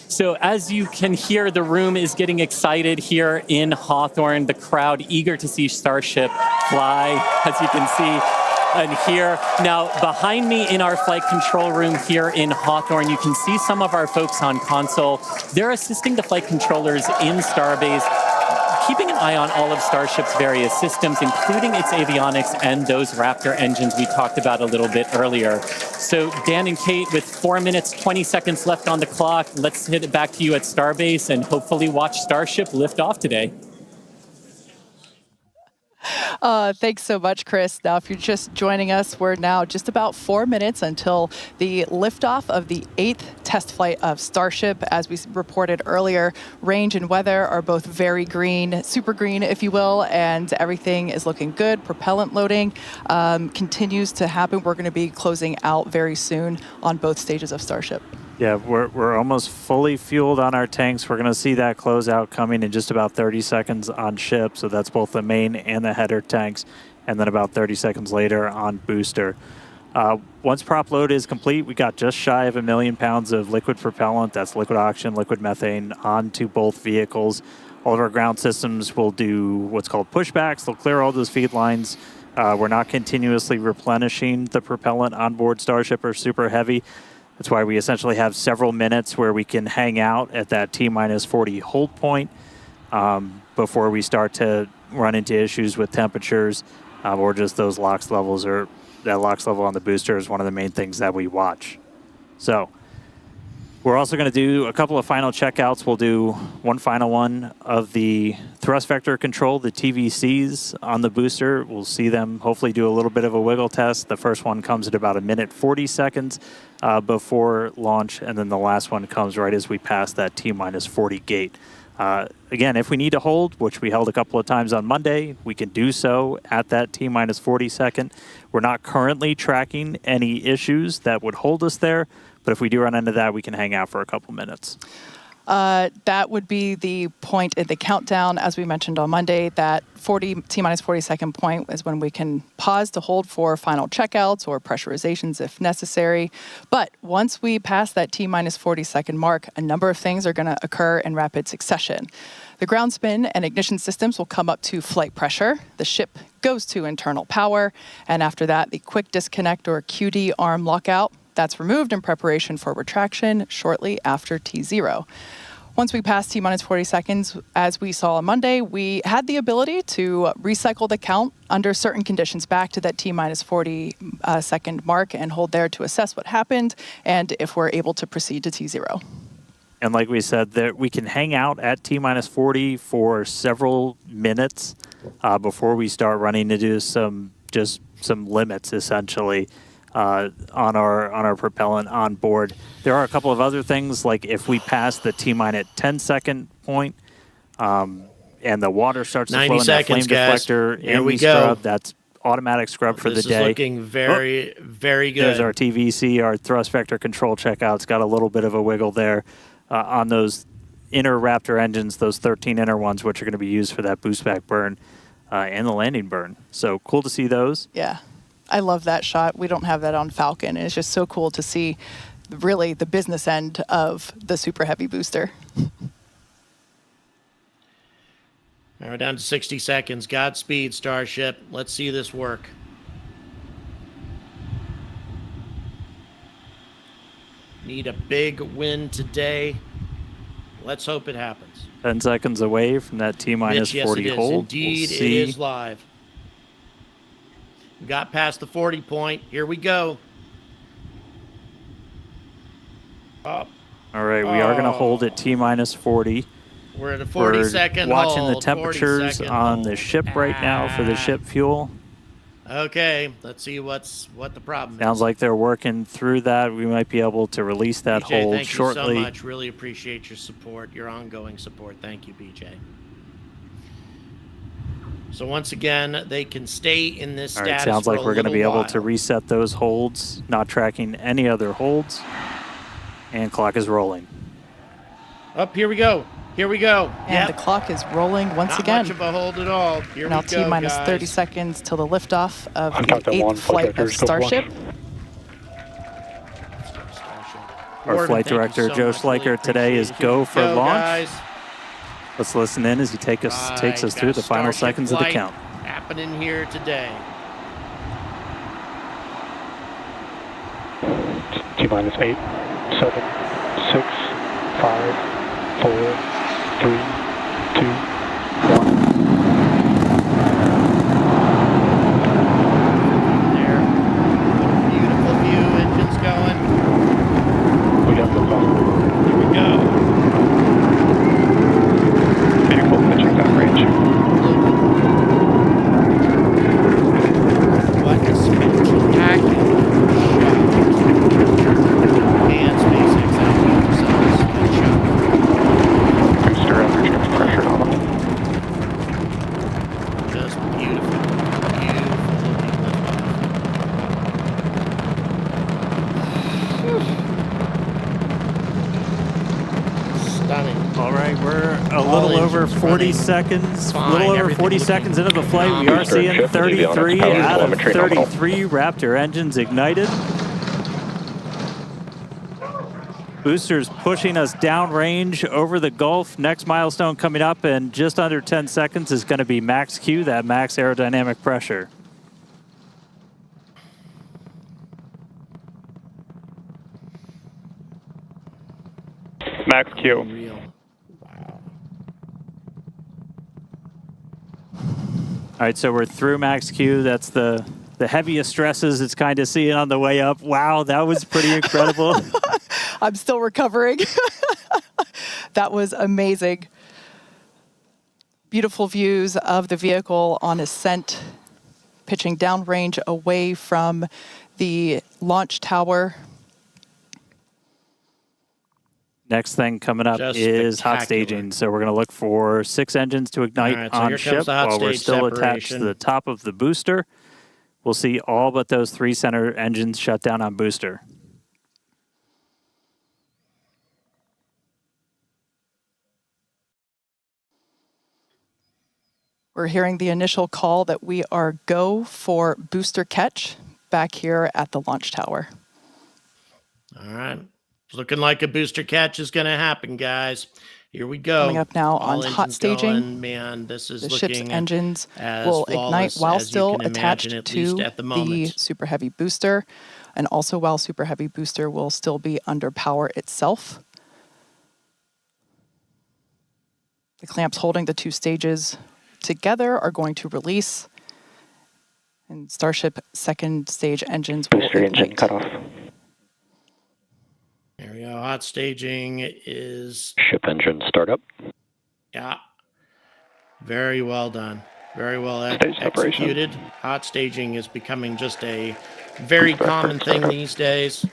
So as you can hear, the room is getting excited here in Hawthorne. The crowd eager to see Starship fly, as you can see. And here, now behind me in our flight control room here in Hawthorne, you can see some of our folks on console. They're assisting the flight controllers in Starbase, keeping an eye on all of Starship's various systems, including its avionics and those Raptor engines we talked about a little bit earlier. So Dan and Kate, with 4 minutes, 20 seconds left on the clock, let's hit it back to you at Starbase and hopefully watch Starship lift off today. Thanks so much, Chris. Now, if you're just joining us, we're now just about 4 minutes until the liftoff of the 8th test flight of Starship. As we reported earlier, range and weather are both very green, super green, if you will, and everything is looking good. Propellant loading continues to happen. We're going to be closing out very soon on both stages of Starship. Yeah, we're almost fully fueled on our tanks. We're going to see that closeout coming in just about 30 seconds on ship. So that's both the main and the header tanks. And then about 30 seconds later on booster. Once prop load is complete, we got just shy of 1 million pounds of liquid propellant. That's liquid oxygen, liquid methane onto both vehicles. All of our ground systems will do what's called pushbacks. They'll clear all those feed lines. We're not continuously replenishing the propellant on board Starship or Super Heavy. That's why we essentially have several minutes where we can hang out at that T-minus 40 hold point before we start to run into issues with temperatures or just those LOX levels, or that LOX level on the booster is one of the main things that we watch. So we're also going to do a couple of final checkouts. We'll do one final one of the thrust vector control, the TVCs on the booster. We'll see them hopefully do a little bit of a wiggle test. The first one comes at about 1 minute 40 seconds before launch, and then the last one comes right as we pass that T-minus 40 gate. Again, if we need to hold, which we held a couple of times on Monday, we can do so at that T-minus 40 second. We're not currently tracking any issues that would hold us there, but if we do run into that, we can hang out for a couple minutes. That would be the point in the countdown, as we mentioned on Monday. That T-minus 40 second point is when we can pause to hold for final checkouts or pressurizations if necessary. But once we pass that T-minus 40 second mark, a number of things are going to occur in rapid succession. The ground spin and ignition systems will come up to flight pressure. The ship goes to internal power. And after that, the quick disconnect or QD arm lockout. That's removed in preparation for retraction shortly after T0. Once we pass T-minus 40 seconds, as we saw on Monday, we had the ability to recycle the count under certain conditions back to that T-minus 40 second mark and hold there to assess what happened and if we're able to proceed to T0. And like we said, that we can hang out at T-minus 40 for several minutes before we start running into some limits, essentially. On our propellant on board. There are a couple of other things, like if we pass the T-minus 10 second point, and and the water starts to 90 flow in that flame seconds, guys. deflector. Here and we we go. scrub. That's automatic scrub for the This day. is looking very, very good. There's our TVC, our thrust vector control checkout. It's got a little bit of a wiggle there on those inner Raptor engines, those 13 inner ones, which are going to be used for that boost back burn and the landing burn. So cool to see those. Yeah, I love that shot. We don't have that on Falcon. It's just so cool to see really the business end of the Super Heavy booster. Now we're down to 60 seconds. Godspeed, Starship. Let's see this work. Need a big win today. Let's hope it happens. 10 seconds away from that T-minus Mitch, 40 yes, it is. hold. Indeed, We'll it see. is live. We got past the 40 point. Here we go. Up. All right, we are going to hold at T-minus 40. We're at a We're 40-second watching hold. the temperatures on the ship right now for the ship fuel. Okay, let's see what the problem Sounds is. like they're working through that. We might be able to release that BJ, hold thank shortly. you so much. Really appreciate your support, your ongoing support. Thank you, BJ. So once again, they can stay in this All right, status sounds for like a we're going to be little able to while. reset those holds, not tracking any other holds. And clock is rolling. Up, here we go. Here we go. And the clock is rolling once Not again. much of a hold at all. Here Now we go, T-minus guys. 30 seconds till the liftoff of Contact the at 1, 8th flight flight of Starship. Our Gordon, flight thank you director, so Joe much. Really Schleicher, today is appreciate it. go Here for we go, launch. guys. Let's listen in as he takes us through the final Starship seconds of the flight count. happening here today. T-minus 8, 7, 6, 5, 4, 3, 2, 1. There. Beautiful view, engines going. We got the call. Here we go. Vehicle pitching down range. What a spectacular shot. And SpaceX out to themselves. Good shot. Booster average pressure nominal. Just beautiful. Beautiful looking liftoff. Stunning. All right, we're a All little over engines 40 running seconds. A fine, little over everything 40 looking seconds into the flight. We are Booster seeing shift will be on its 33 power out of telemetry nominal. 33 Raptor engines ignited. Boosters pushing us downrange over the Gulf. Next milestone coming up in just under 10 seconds is going to be max Q, that max aerodynamic pressure. Max Q. Real. Wow. All right, so we're through max Q. That's the heaviest stresses it's kind of seeing on the way up. Wow, that was pretty incredible. I'm still recovering. That was amazing. Beautiful views of the vehicle on ascent, pitching downrange away from the launch tower. Next thing coming up Just is hot spectacular. staging. So we're going to look for 6 engines to ignite All right, so on here ship comes the hot while we're stage still attached to separation. the top of the booster. We'll see all but those 3 center engines shut down on booster. We're hearing the initial call that we are go for booster catch back here at the launch tower. All right. It's looking like a booster catch is going to happen, guys. Here we go. Coming up now All on hot engines staging. going. Man, this is The looking ship's engines as will ignite flawless while as you still can attached imagine, at least to at the the moment. Super Heavy booster, and also while Super Heavy booster will still be under power itself. The clamps holding the 2 stages together are going to release, and Starship second stage engines will Booster engine ignite. cutoff. There we go. Hot staging is, Ship engine startup. yeah, very well done. Very well Stage separation. executed. Hot staging is becoming just a very Booster common thing startup. these days.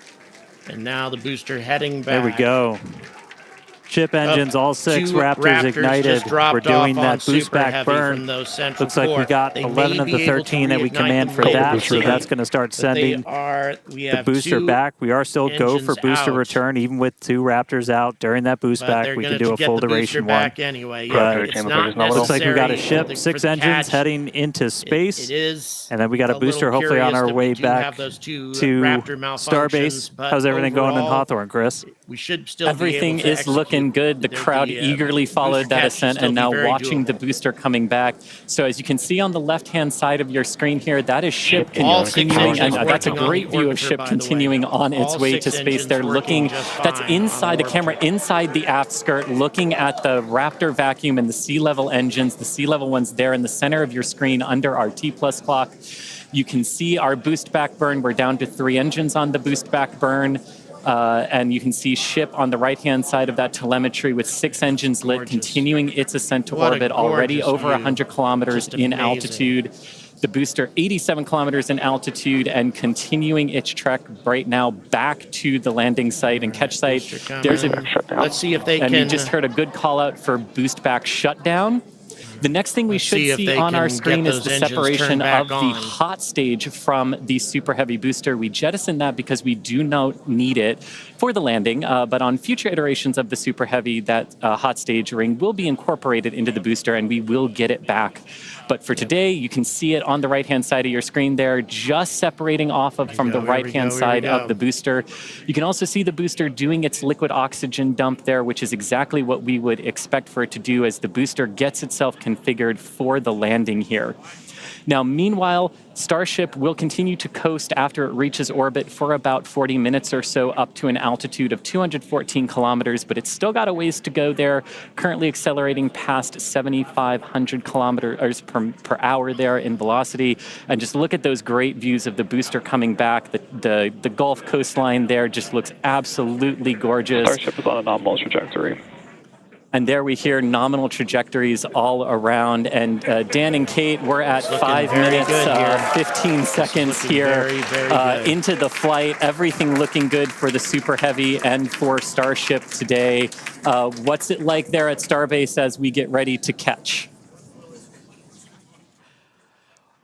And now the booster heading back. There we go. Chip engines, all 6 Raptors ignited. Just dropped We're doing off on that boost Super back Heavy burn. From those central Looks like we core. got They 11 may of the be able to 13 that we reignite command them for later that, this so evening, that's going to start but they sending we the have booster 2 back. We are still go for engines booster out, return, even with 2 Raptors out during that boost but back. they're We going can do to a get full the booster duration one. back anyway. Raptor It's came up not as nominal. Looks like we got a necessary ship, for 6 the engines catch. heading into space. It is, and then we got a booster little hopefully on curious our that way we do back have those 2 to Raptor malfunctions, Starbase. but How's everything going in overall, Hawthorne, Chris? we should still Everything be able to is looking good. The crowd eagerly followed that ascent and now watching the booster coming back. So as you can see on the left-hand side of your screen here, that is Ship All 6 continuing, and engines that's a working on great the view of orbiter, Ship by the way. continuing on its All way 6 to space. engines They're working looking, just that's fine on inside the camera, orbiter. inside the aft skirt, looking at the Raptor vacuum and the sea level engines. The sea level ones there in the center of your screen under our T-plus clock. You can see our boost back burn. We're down to 3 engines on the boost back burn. And you can see Ship on the right-hand side of that telemetry with 6 engines lit, continuing its ascent to orbit, already over 100 kilometers in altitude. The booster 87 kilometers in altitude and continuing its trek right now back to the landing site and catch site. There's Let's see if they and can. we just heard a good call out for boost back shutdown. The next thing we should see on our screen is the separation of the hot stage from the Super Heavy booster. We jettisoned that because we do not need it for the landing, but on future iterations of the Super Heavy, that hot stage ring will be incorporated into the booster and we will get it back. But for today, you can see it on the right-hand side of your screen there, just separating off of from the right-hand side of the booster. You can also see the booster doing its liquid oxygen dump there, which is exactly what we would expect for it to do as the booster gets itself configured for the landing here. Now, meanwhile, Starship will continue to coast after it reaches orbit for about 40 minutes or so up to an altitude of 214 kilometers, but it's still got a ways to go there, currently accelerating past 7,500 kilometers per hour there in velocity. And just look at those great views of the booster coming back. The Gulf coastline there just looks absolutely gorgeous. Starship is on a nominal trajectory. And there we hear nominal trajectories all around. And Dan and Kate, we're at 5 minutes, 15 seconds here into the flight. Everything looking good for the Super Heavy and for Starship today. What's it like there at Starbase as we get ready to catch?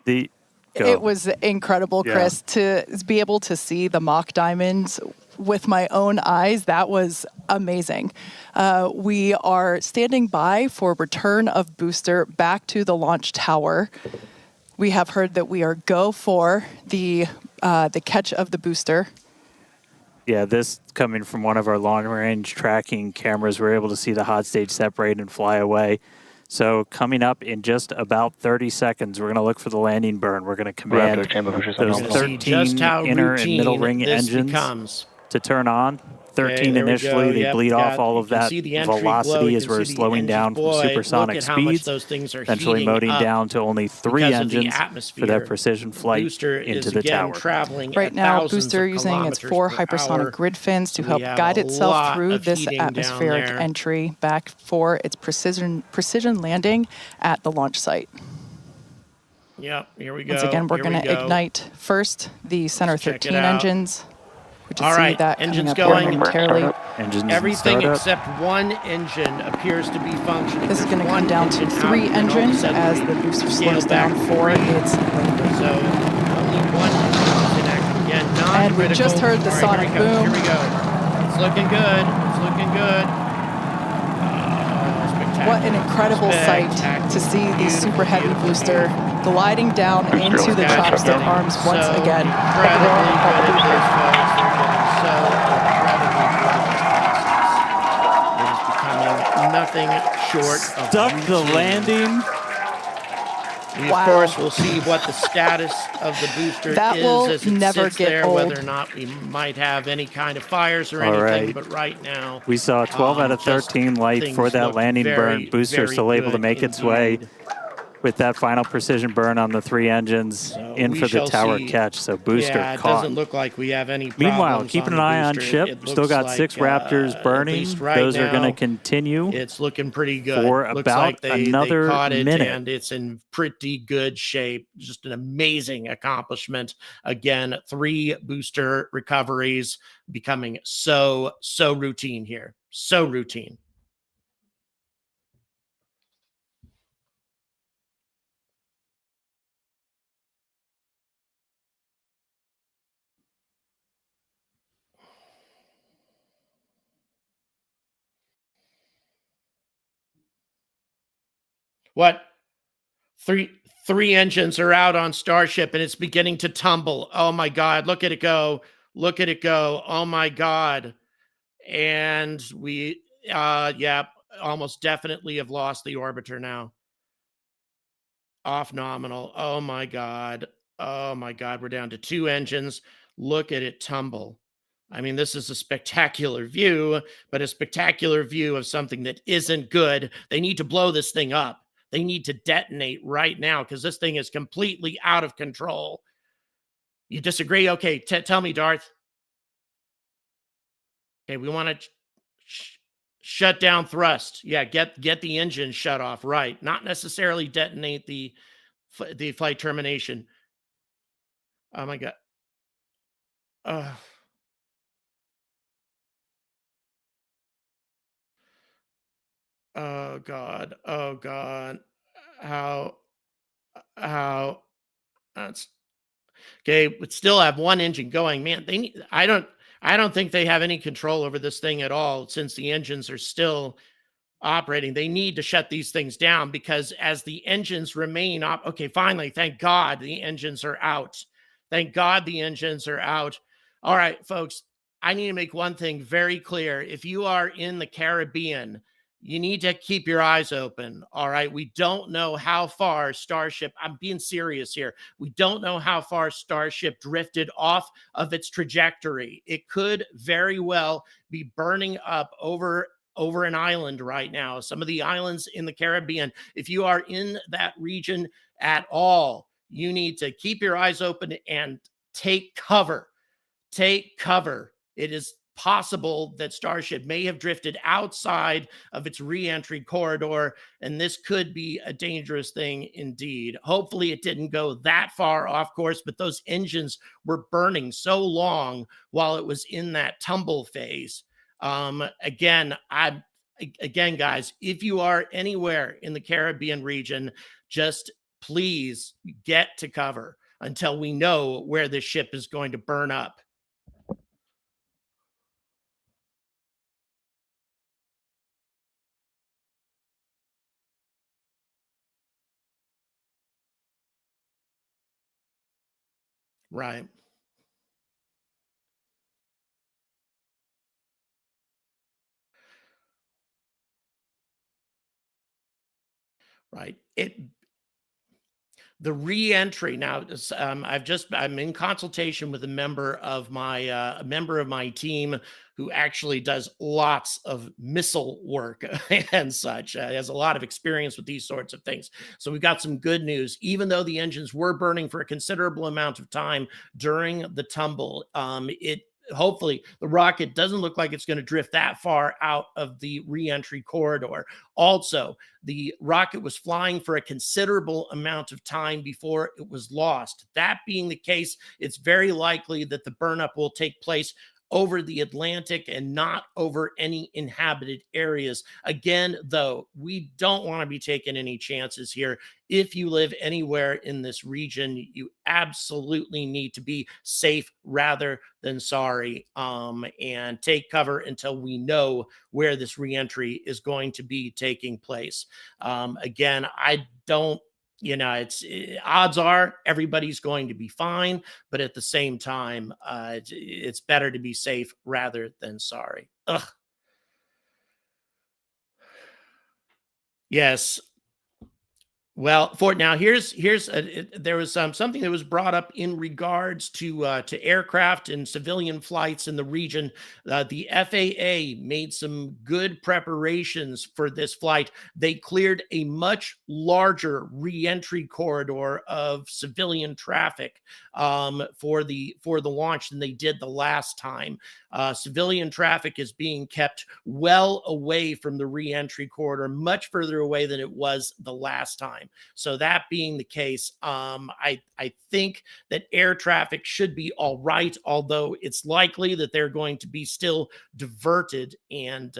It was incredible, Chris, to be able to see the mock diamonds with my own eyes. That was amazing. We are standing by for return of booster back to the launch tower. We have heard that we are go for the catch of the booster. Yeah, this coming from one of our long-range tracking cameras, we're able to see the hot stage separate and fly away. So coming up in just about 30 seconds, we're going to look for the landing burn. We're going to command those 13 inner and middle ring engines to turn on. 13 initially, they bleed off all of that velocity as we're slowing down from supersonic speeds, eventually moding down to only 3 engines for that precision flight into the tower. Right now, booster using its 4 hypersonic grid fins to help guide itself through this atmospheric entry back for its precision landing at the launch site. Yep, here we go. Once again, we're going to ignite first the center 13 engines. All right, that engines going. Everything except one engine appears to be functioning. This is going to come down to 3 engines as the booster slows down for its landing. So only one engine is inactive again. And we just heard the sonic boom. Here we go. It's looking good. It's looking good. What an incredible sight to see the Super Heavy booster gliding down into the chopstick arms once again. Nothing short of stuck the landing. We, of course, will see what the status of the booster is as it sits there, whether or not we might have any kind of fires or anything. But right now, we saw 12 out of 13 light for that landing burn. Booster still able to make its way with that final precision burn on the 3 engines in for the tower catch. So booster caught. It doesn't look like we have any problems. Meanwhile, keeping an eye on Ship. Still got 6 Raptors burning. Those are going to continue. It's looking pretty good. For about another minute. And it's in pretty good shape. Just an amazing accomplishment. Again, 3 booster recoveries becoming so routine here. So routine. What? Three engines are out on Starship and it's beginning to tumble. Oh my God, look at it go. Look at it go. Oh my God. And we yeah, almost definitely have lost the orbiter now. Off nominal. Oh my God. Oh my God. We're down to 2 engines. Look at it tumble. I mean, this is a spectacular view, but a spectacular view of something that isn't good. They need to blow this thing up. They need to detonate right now because this thing is completely out of control. You disagree? Okay, tell me, Darth. Okay, we want to shut down thrust. Yeah, get the engine shut off. Right, not necessarily detonate the flight termination. Oh my God. Oh God. Oh God. How that's okay, but still have 1 engine going. Man, they need, I don't think they have any control over this thing at all since the engines are still operating. They need to shut these things down because as the engines remain up, okay, finally, thank God the engines are out. Thank God the engines are out. All right, folks, I need to make one thing very clear. If you are in the Caribbean, you need to keep your eyes open. All right. We don't know how far Starship, I'm being serious here. We don't know how far Starship drifted off of its trajectory. It could very well be burning up over an island right now. Some of the islands in the Caribbean. If you are in that region at all, you need to keep your eyes open and take cover. Take cover. It is possible that Starship may have drifted outside of its re-entry corridor, and this could be a dangerous thing indeed. Hopefully it didn't go that far off course, but those engines were burning so long while it was in that tumble phase. Again, guys, if you are anywhere in the Caribbean region, just please get to cover until we know where this ship is going to burn up. Right. Right. The re-entry now, I'm in consultation with a member of my team who actually does lots of missile work and such. Has a lot of experience with these sorts of things. So we've got some good news. Even though the engines were burning for a considerable amount of time during the tumble, it hopefully the rocket doesn't look like it's going to drift that far out of the re-entry corridor. Also, the rocket was flying for a considerable amount of time before it was lost. That being the case, it's very likely that the burnup will take place over the Atlantic and not over any inhabited areas. Again, though, we don't want to be taking any chances here. If you live anywhere in this region, you absolutely need to be safe rather than sorry, and take cover until we know where this reentry is going to be taking place. Again, I don't, it's odds are everybody's going to be fine, but at the same time, it's better to be safe rather than sorry. Ugh. Yes. Well, for now, there was something that was brought up in regards to aircraft and civilian flights in the region. The FAA made some good preparations for this flight. They cleared a much larger re-entry corridor of civilian traffic for the launch than they did the last time. Civilian traffic is being kept well away from the re-entry corridor, much further away than it was the last time. So that being the case, I think that air traffic should be all right, although it's likely that they're going to be still diverted and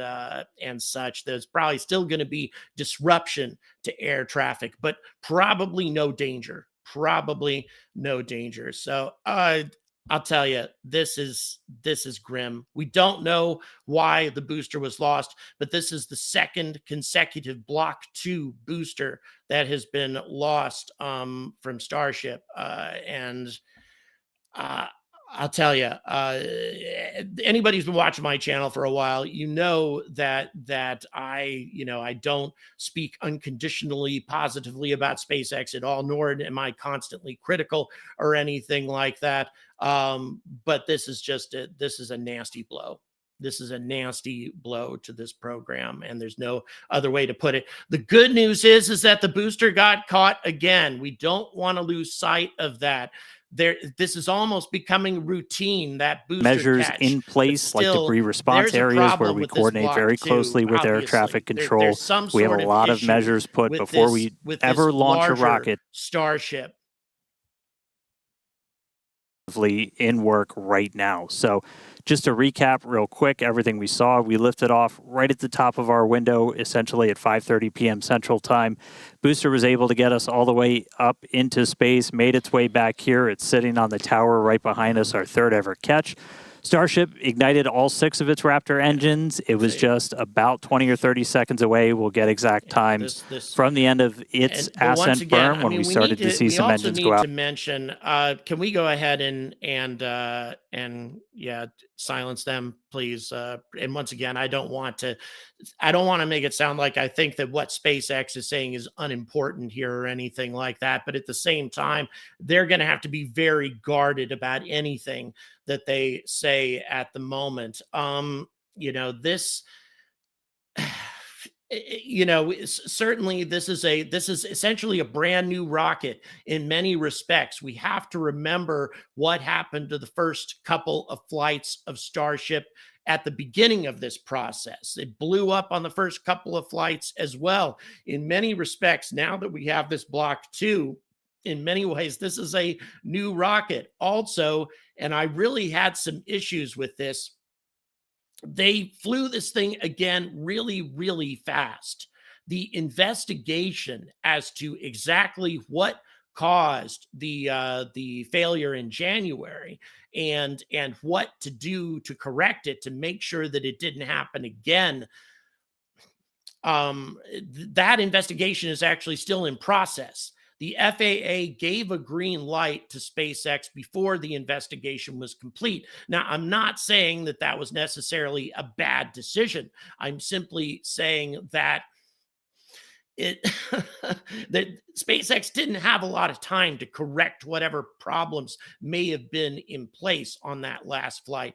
such. There's probably still going to be disruption to air traffic, but probably no danger. Probably no danger. So I'll tell you, this is grim. We don't know why the booster was lost, but this is the second consecutive Block 2 booster that has been lost from Starship, and I'll tell you, anybody who's been watching my channel for a while, you know that I don't speak unconditionally positively about SpaceX at all, nor am I constantly critical or anything like that. But this is this is a nasty blow. This is a nasty blow to this program, and there's no other way to put it. The good news is that the booster got caught again. We don't want to lose sight of that. This is almost becoming routine, that booster measures catch, in place, like debris response areas where we coordinate very closely with air traffic control. We have a lot of measures put before we ever launch a rocket Starship in work right now. So just to recap real quick, everything we saw, we lifted off right at the top of our window, essentially at 5:30 p.m. Central Time. Booster was able to get us all the way up into space, made its way back here. It's sitting on the tower right behind us, our third ever catch. Starship ignited all 6 of its Raptor engines. It was just about 20 or 30 seconds away. We'll get exact times from the end of its ascent burn when we started to see some engines go out. We also need to mention, can we go ahead and yeah, silence them, please? And once again, I don't want to make it sound like I think that what SpaceX is saying is unimportant here or anything like that. But at the same time, they're going to have to be very guarded about anything that they say at the moment. This, certainly this is essentially a brand new rocket in many respects. We have to remember what happened to the first couple of flights of Starship at the beginning of this process. It blew up on the first couple of flights as well. In many respects, now that we have this Block 2, in many ways, this is a new rocket also, and I really had some issues with this. They flew this thing again really, really fast. The investigation as to exactly what caused the failure in January and what to do to correct it to make sure that it didn't happen again, that investigation is actually still in process. The FAA gave a green light to SpaceX before the investigation was complete. Now, I'm not saying that that was necessarily a bad decision. I'm simply saying that that SpaceX didn't have a lot of time to correct whatever problems may have been in place on that last flight.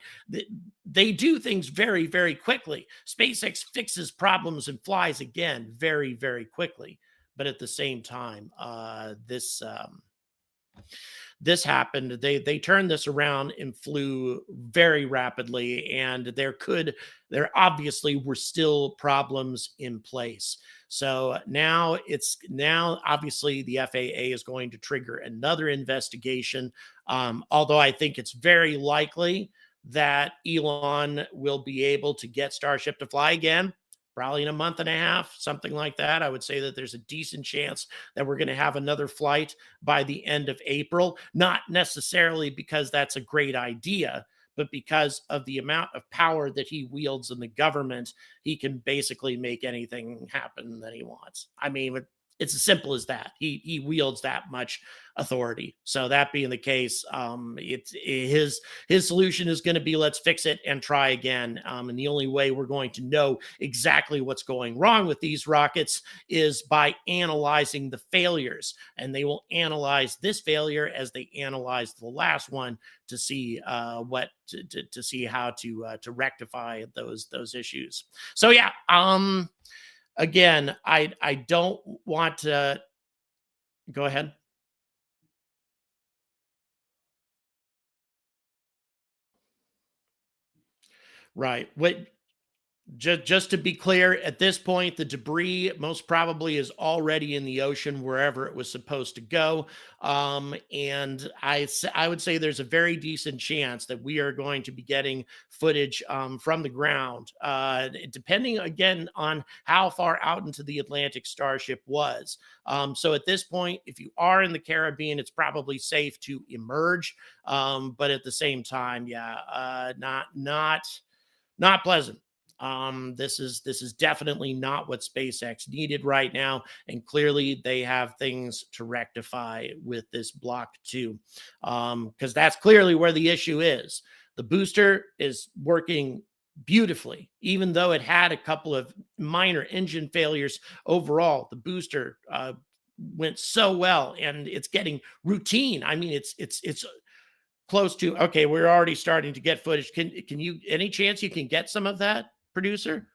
They do things very, very quickly. SpaceX fixes problems and flies again very, very quickly. But at the same time, this happened. They turned this around and flew very rapidly, and there obviously were still problems in place. So now obviously the FAA is going to trigger another investigation. Although I think it's very likely that Elon will be able to get Starship to fly again. Probably in a month and a half, something like that. I would say that there's a decent chance that we're going to have another flight by the end of April. Not necessarily because that's a great idea, but because of the amount of power that he wields in the government, he can basically make anything happen that he wants. I mean, it's as simple as that. He wields that much authority. So that being the case, his solution is going to be, let's fix it and try again. And the only way we're going to know exactly what's going wrong with these rockets is by analyzing the failures. And they will analyze this failure as they analyzed the last one to see to see how to rectify those issues. So yeah. Again, I don't want to go ahead. Right. Just to be clear, at this point, the debris most probably is already in the ocean wherever it was supposed to go. And I would say there's a very decent chance that we are going to be getting footage from the ground, depending again on how far out into the Atlantic Starship was. So at this point, if you are in the Caribbean, it's probably safe to emerge. But at the same time, yeah, not pleasant. This is definitely not what SpaceX needed right now, and clearly they have things to rectify with this Block 2, because that's clearly where the issue is. The booster is working beautifully, even though it had a couple of minor engine failures. Overall, the booster went so well, and it's getting routine. I mean, it's close to okay. We're already starting to get footage. Can you any chance you can get some of that, producer?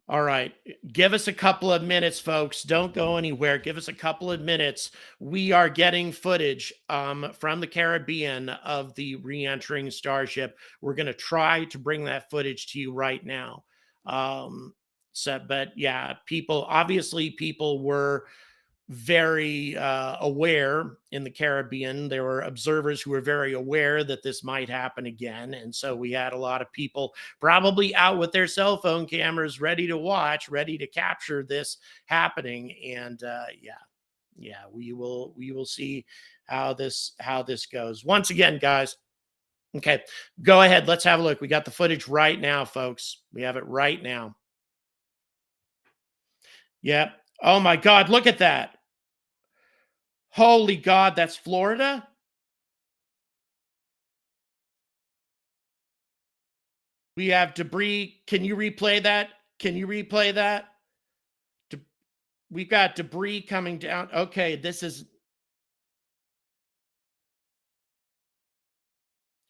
All right. Give us a couple of minutes, folks. Don't go anywhere. Give us a couple of minutes. We are getting footage from the Caribbean of the re-entering Starship. We're going to try to bring that footage to you right now. But yeah, obviously people were very aware in the Caribbean. There were observers who were very aware that this might happen again. And so we had a lot of people probably out with their cell phone cameras ready to watch, ready to capture this happening. And we will see how this goes. Once again, guys. Okay, go ahead. Let's have a look. We got the footage right now, folks. We have it right now. Yep. Oh my God, look at that. Holy God, that's Florida? We have debris. Can you replay that? Can you replay that? We've got debris coming down. Okay, this is...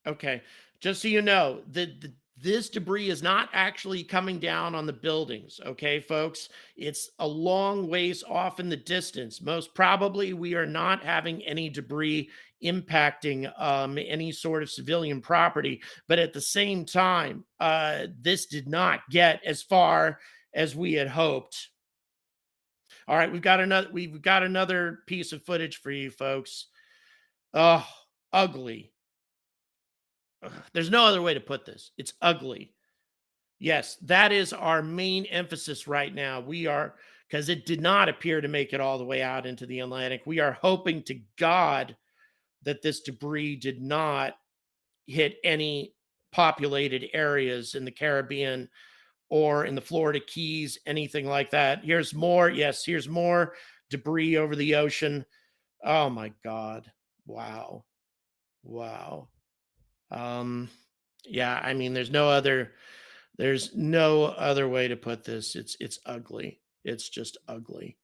Okay, just so you know, this debris is not actually coming down on the buildings, okay, folks? It's a long ways off in the distance. Most probably, we are not having any debris impacting any sort of civilian property. But at the same time, this did not get as far as we had hoped. All right, we've got another piece of footage for you, folks. Oh, ugly. There's no other way to put this. It's ugly. Yes, that is our main emphasis right now. Because it did not appear to make it all the way out into the Atlantic. We are hoping to God that this debris did not hit any populated areas in the Caribbean or in the Florida Keys, anything like that. Here's more. Yes, here's more debris over the ocean. Oh my God. Wow. Yeah, I mean, there's no other way to put this. It's ugly. It's just ugly.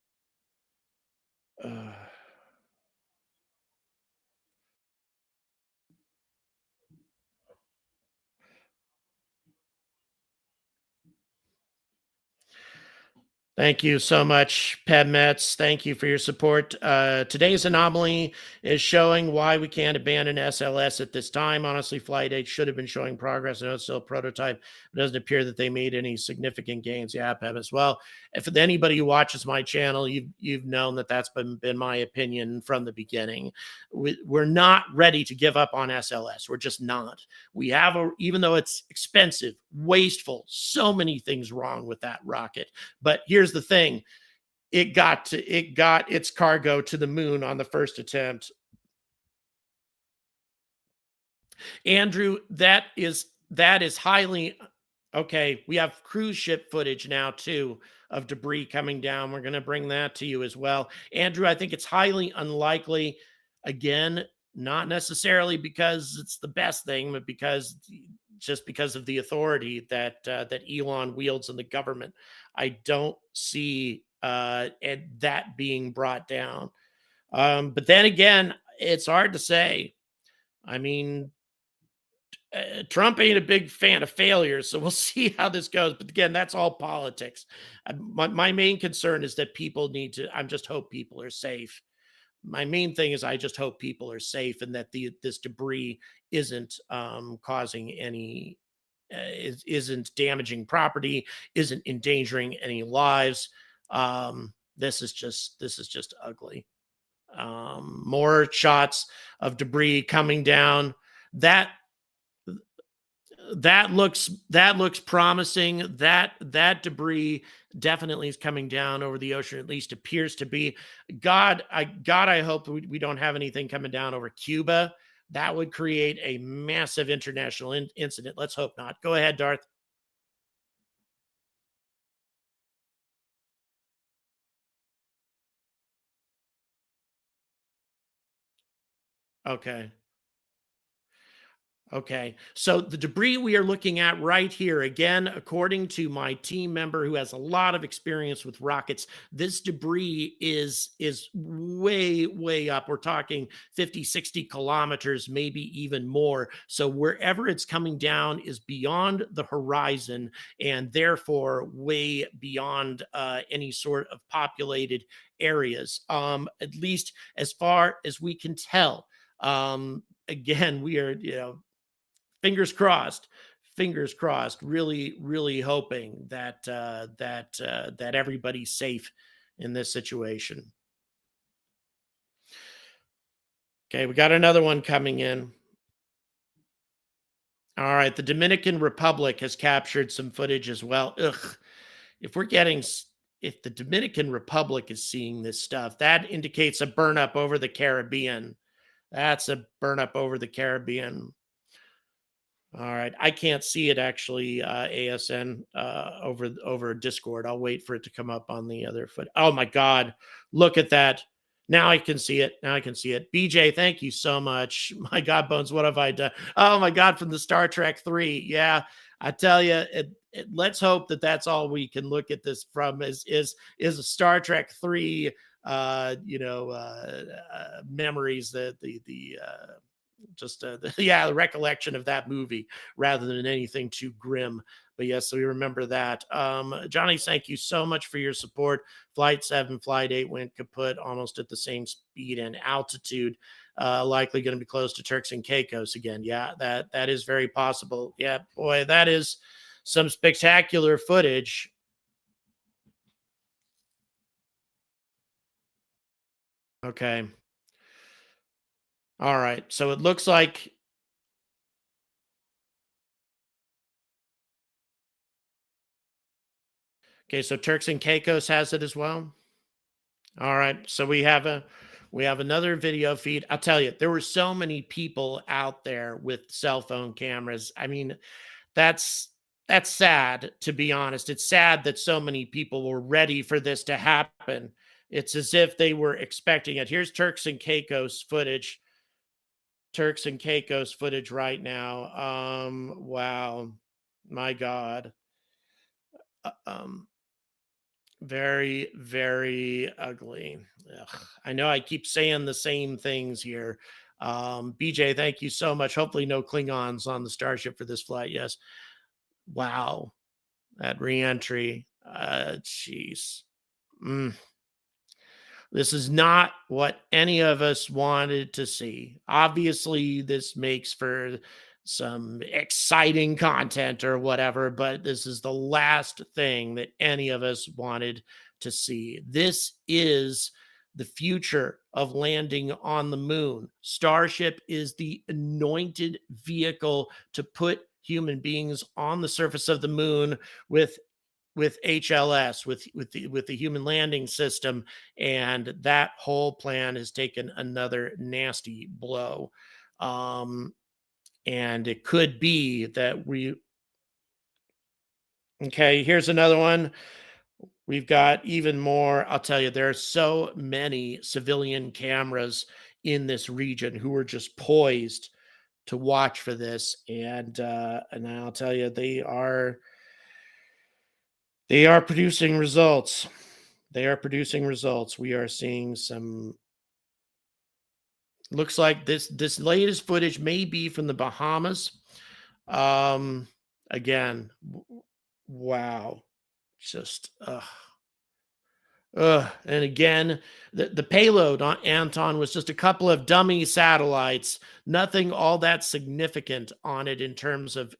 Thank you so much, Pebmets. Thank you for your support. Today's anomaly is showing why we can't abandon SLS at this time. Honestly, Flight 8 should have been showing progress. I know it's still a prototype. It doesn't appear that they made any significant gains. Yeah, Peb, as well. If anybody who watches my channel, you've known that that's been my opinion from the beginning. We're not ready to give up on SLS. We're just not. We have even though it's expensive, wasteful, so many things wrong with that rocket. But here's the thing. It got its cargo to the moon on the first attempt. Andrew, that is highly okay. We have cruise ship footage now too of debris coming down. We're going to bring that to you as well. Andrew, I think it's highly unlikely. Again, not necessarily because it's the best thing, but because of the authority that Elon wields in the government. I don't see that being brought down. But then again, it's hard to say. I mean, Trump ain't a big fan of failures, so we'll see how this goes. But again, that's all politics. My main concern is that people I just hope people are safe. My main thing is I just hope people are safe and that this debris isn't causing any isn't damaging property, isn't endangering any lives. This is just ugly. More shots of debris coming down. That looks promising. That debris definitely is coming down over the ocean. At least appears to be. I hope we don't have anything coming down over Cuba. That would create a massive international incident. Let's hope not. Go ahead, Darth. Okay. Okay, so the debris we are looking at right here, again, according to my team member who has a lot of experience with rockets, this debris is way up. We're talking 50, 60 kilometers, maybe even more. So wherever it's coming down is beyond the horizon and therefore way beyond any sort of populated areas, at least as far as we can tell. Again, we are, fingers crossed, really hoping that that everybody's safe in this situation. Okay, we got another one coming in. All right, the Dominican Republic has captured some footage as well. Ugh, if the Dominican Republic is seeing this stuff, that indicates a burnup over the Caribbean. That's a burnup over the Caribbean. All right, I can't see it actually, ASN, over Discord. I'll wait for it to come up on the other foot. Oh my God, look at that! Now I can see it. BJ, thank you so much. My God, Bones, what have I done? Oh my God, from the Star Trek 3. Yeah, I tell you, let's hope that that's all we can look at this from is a Star Trek 3. Memories that the recollection of that movie rather than anything too grim. But yes, so we remember that. Johnny, thank you so much for your support. Flight 7, Flight 8 went kaput almost at the same speed and altitude. Likely going to be close to Turks and Caicos again. Yeah, that is very possible. Yeah, boy, that is some spectacular footage. Okay. All right. So it looks like okay, so Turks and Caicos has it as well. All right. So we have another video feed. I'll tell you, there were so many people out there with cell phone cameras. I mean, that's sad, to be honest. It's sad that so many people were ready for this to happen. It's as if they were expecting it. Here's Turks and Caicos footage. Turks and Caicos footage right now. Wow. My God. Very, very ugly. Ugh. I know I keep saying the same things here. BJ, thank you so much. Hopefully no Klingons on the Starship for this flight. Yes. Wow. That reentry. Jeez. This is not what any of us wanted to see. Obviously, this makes for some exciting content or whatever, but this is the last thing that any of us wanted to see. This is the future of landing on the moon. Starship is the anointed vehicle to put human beings on the surface of the moon with HLS, with the human landing system, and that whole plan has taken another nasty blow. And it could be that okay, here's another one. We've got even more. I'll tell you, there are so many civilian cameras in this region who are just poised to watch for this. And I'll tell you, they are producing results. We are seeing some. Looks like this latest footage may be from the Bahamas. Again, wow, just And again, the payload on Anton was just a couple of dummy satellites, nothing all that significant on it in terms of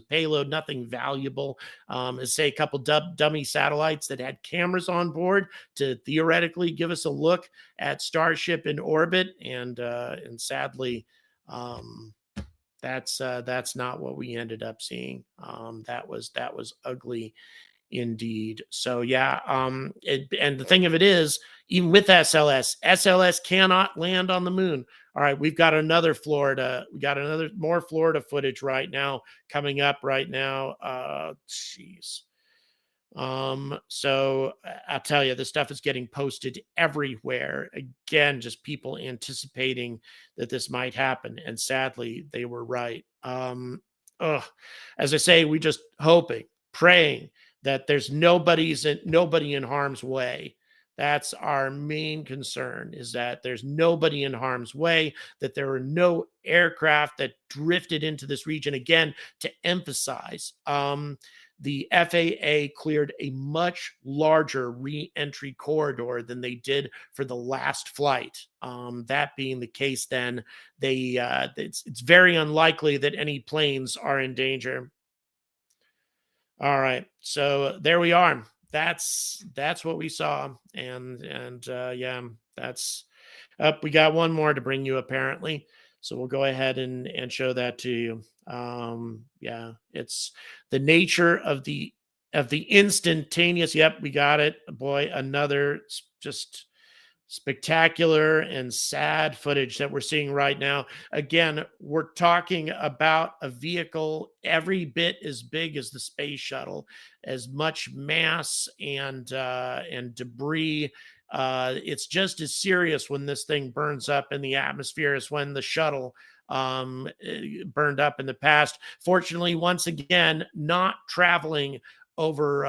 payload, nothing valuable. Say a couple dummy satellites that had cameras on board to theoretically give us a look at Starship in orbit, and sadly, that's not what we ended up seeing. That was ugly indeed. So yeah, and the thing of it is, even with SLS cannot land on the moon. All right, we've got another Florida. We got more Florida footage right now coming up right now. Jeez. So I'll tell you, this stuff is getting posted everywhere. Again, just people anticipating that this might happen, and sadly, they were right. As I say, we just hoping, praying that there's nobody in harm's way. That's our main concern, is that there's nobody in harm's way, that there are no aircraft that drifted into this region. Again, to emphasize, the FAA cleared a much larger re-entry corridor than they did for the last flight. That being the case, then it's very unlikely that any planes are in danger. All right, so there we are. That's what we saw, and yeah, that's up. We got one more to bring you apparently, so we'll go ahead and show that to you. Yeah, it's the nature of the instantaneous. Yep, we got it. Boy, another just spectacular and sad footage that we're seeing right now. Again, we're talking about a vehicle every bit as big as the space shuttle, as much mass and debris. It's just as serious when this thing burns up in the atmosphere as when the shuttle burned up in the past. Fortunately, once again, not traveling over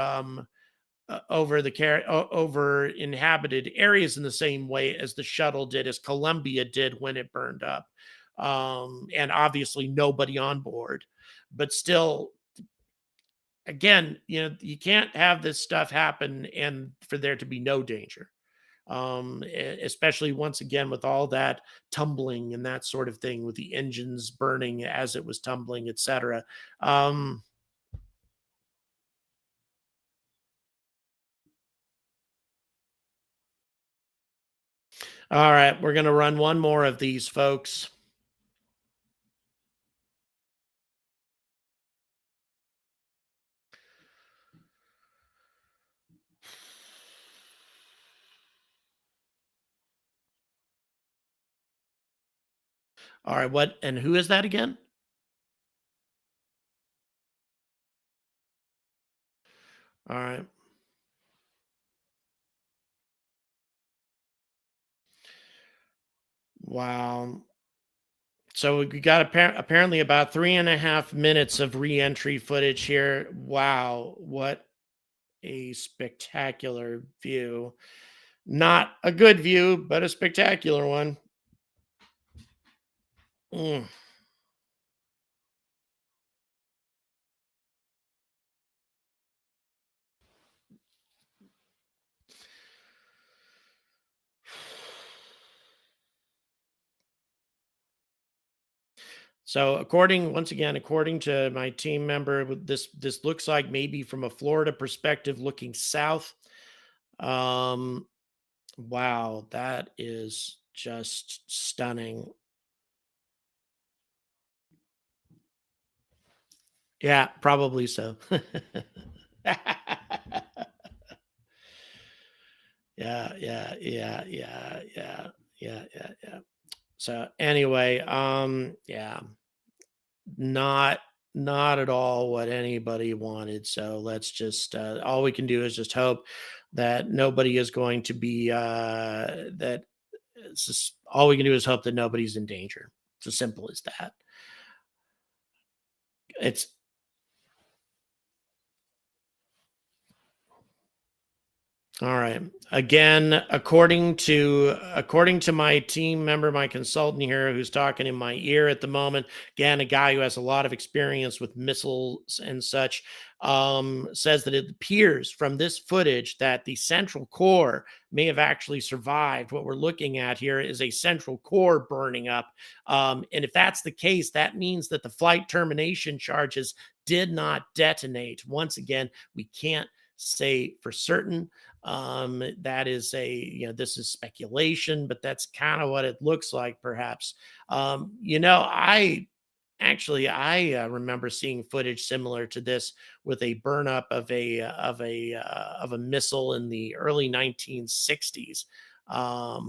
over inhabited areas in the same way as the shuttle did, as Columbia did when it burned up, and obviously nobody on board. But still, again, you can't have this stuff happen and for there to be no danger, especially once again with all that tumbling and that sort of thing, with the engines burning as it was tumbling, etc. All right, we're going to run one more of these, folks. All right, what and who is that again? All right. Wow. So we got apparently about 3.5 minutes of re-entry footage here. Wow, what a spectacular view. Not a good view, but a spectacular one. Mm. So according to my team member, this looks like maybe from a Florida perspective looking south. Wow, that is just stunning. Yeah, probably so. Yeah. So anyway, yeah, not at all what anybody wanted. So let's just all we can do is just hope that nobody is going to be that. It's just all we can do is hope that nobody's in danger. It's as simple as that. It's All right. Again, according to my team member, my consultant here, who's talking in my ear at the moment, again, a guy who has a lot of experience with missiles and such, says that it appears from this footage that the central core may have actually survived. What we're looking at here is a central core burning up. And if that's the case, that means that the flight termination charges did not detonate. Once again, we can't say for certain. That is this is speculation, but that's kind of what it looks like, perhaps. I remember seeing footage similar to this with a burn up of a missile in the early 1960s. I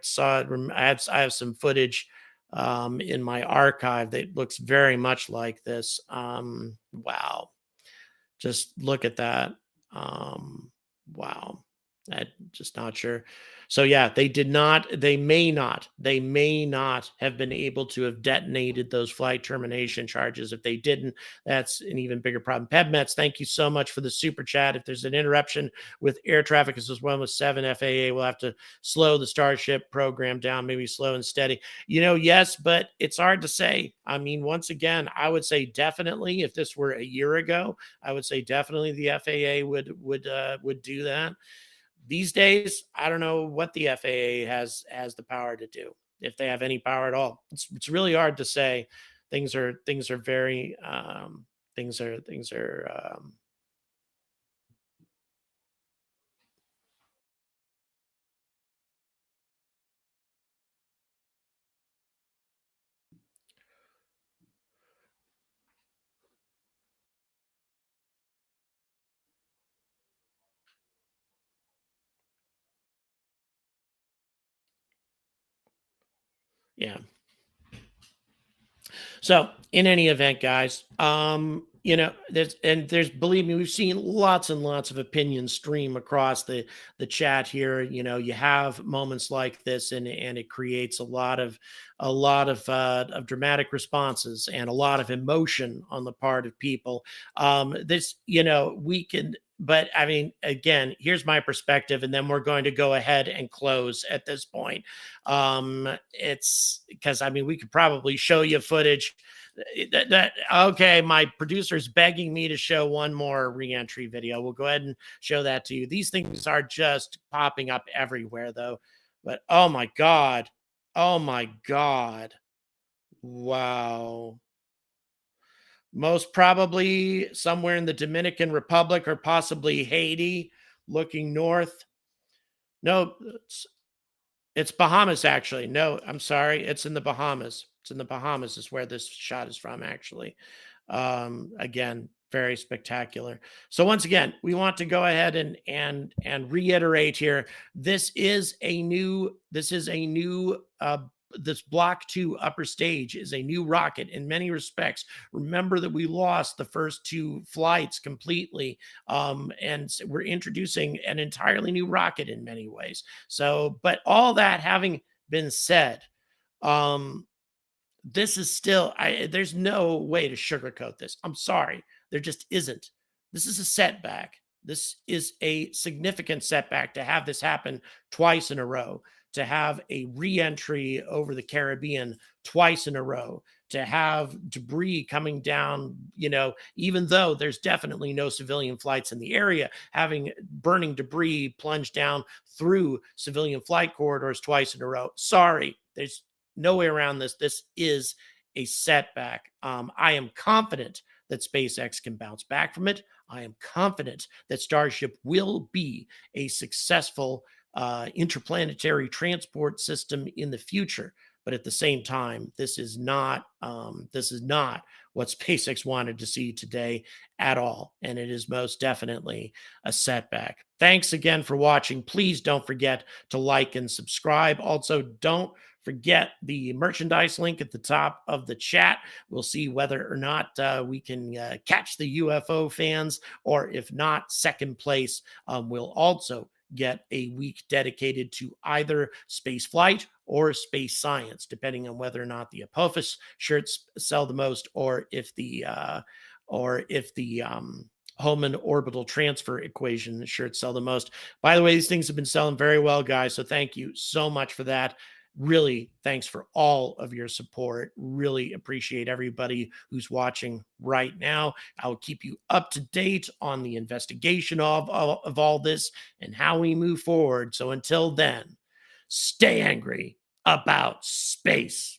saw it. I have some footage in my archive that looks very much like this. Wow, just look at that. Wow. I'm just not sure. So yeah, they may not have been able to have detonated those flight termination charges. If they didn't, that's an even bigger problem. Pebmets, thank you so much for the super chat. If there's an interruption with air traffic as well with 7 FAA, we'll have to slow the Starship program down, maybe slow and steady. Yes, but it's hard to say. I mean, once again, I would say definitely if this were a year ago, I would say definitely the FAA would do that. These days, I don't know what the FAA has the power to do, if they have any power at all. It's really hard to say. Things are very things are yeah. So in any event, guys, there's believe me, we've seen lots and lots of opinions stream across the chat here. You have moments like this, and it creates a lot of dramatic responses and a lot of emotion on the part of people. We can. But I mean, again, here's my perspective, and then we're going to go ahead and close at this point. It's because I mean, we could probably show you footage. Okay, my producer's begging me to show one more reentry video. We'll go ahead and show that to you. These things are just popping up everywhere, though. But oh my god, wow. Most probably somewhere in the Dominican Republic or possibly Haiti, looking north. No, it's Bahamas, actually. No, I'm sorry. It's in the Bahamas. It's in the Bahamas is where this shot is from, actually. Again, very spectacular. So once again, we want to go ahead and reiterate here. This Block 2 upper stage is a new rocket in many respects. Remember that we lost the first 2 flights completely, and we're introducing an entirely new rocket in many ways. So, but all that having been said, this is still, there's no way to sugarcoat this. I'm sorry. There just isn't. This is a setback. This is a significant setback to have this happen twice in a row, to have a re-entry over the Caribbean twice in a row, to have debris coming down, even though there's definitely no civilian flights in the area, having burning debris plunge down through civilian flight corridors twice in a row. Sorry, there's no way around this. This is a setback. I am confident that SpaceX can bounce back from it. I am confident that Starship will be a successful interplanetary transport system in the future. But at the same time, this is not what SpaceX wanted to see today at all. And it is most definitely a setback. Thanks again for watching. Please don't forget to like and subscribe. Also, don't forget the merchandise link at the top of the chat. We'll see whether or not we can catch the UFO fans, or if not, second place will also get a week dedicated to either space flight or space science, depending on whether or not the Apophis shirts sell the most, or if the Hohmann orbital transfer equation is sure to sell the most. By the way, these things have been selling very well, guys. So thank you so much for that. Really, thanks for all of your support. Really appreciate everybody who's watching right now. I'll keep you up to date on the investigation of all this and how we move forward. So until then, stay angry about space.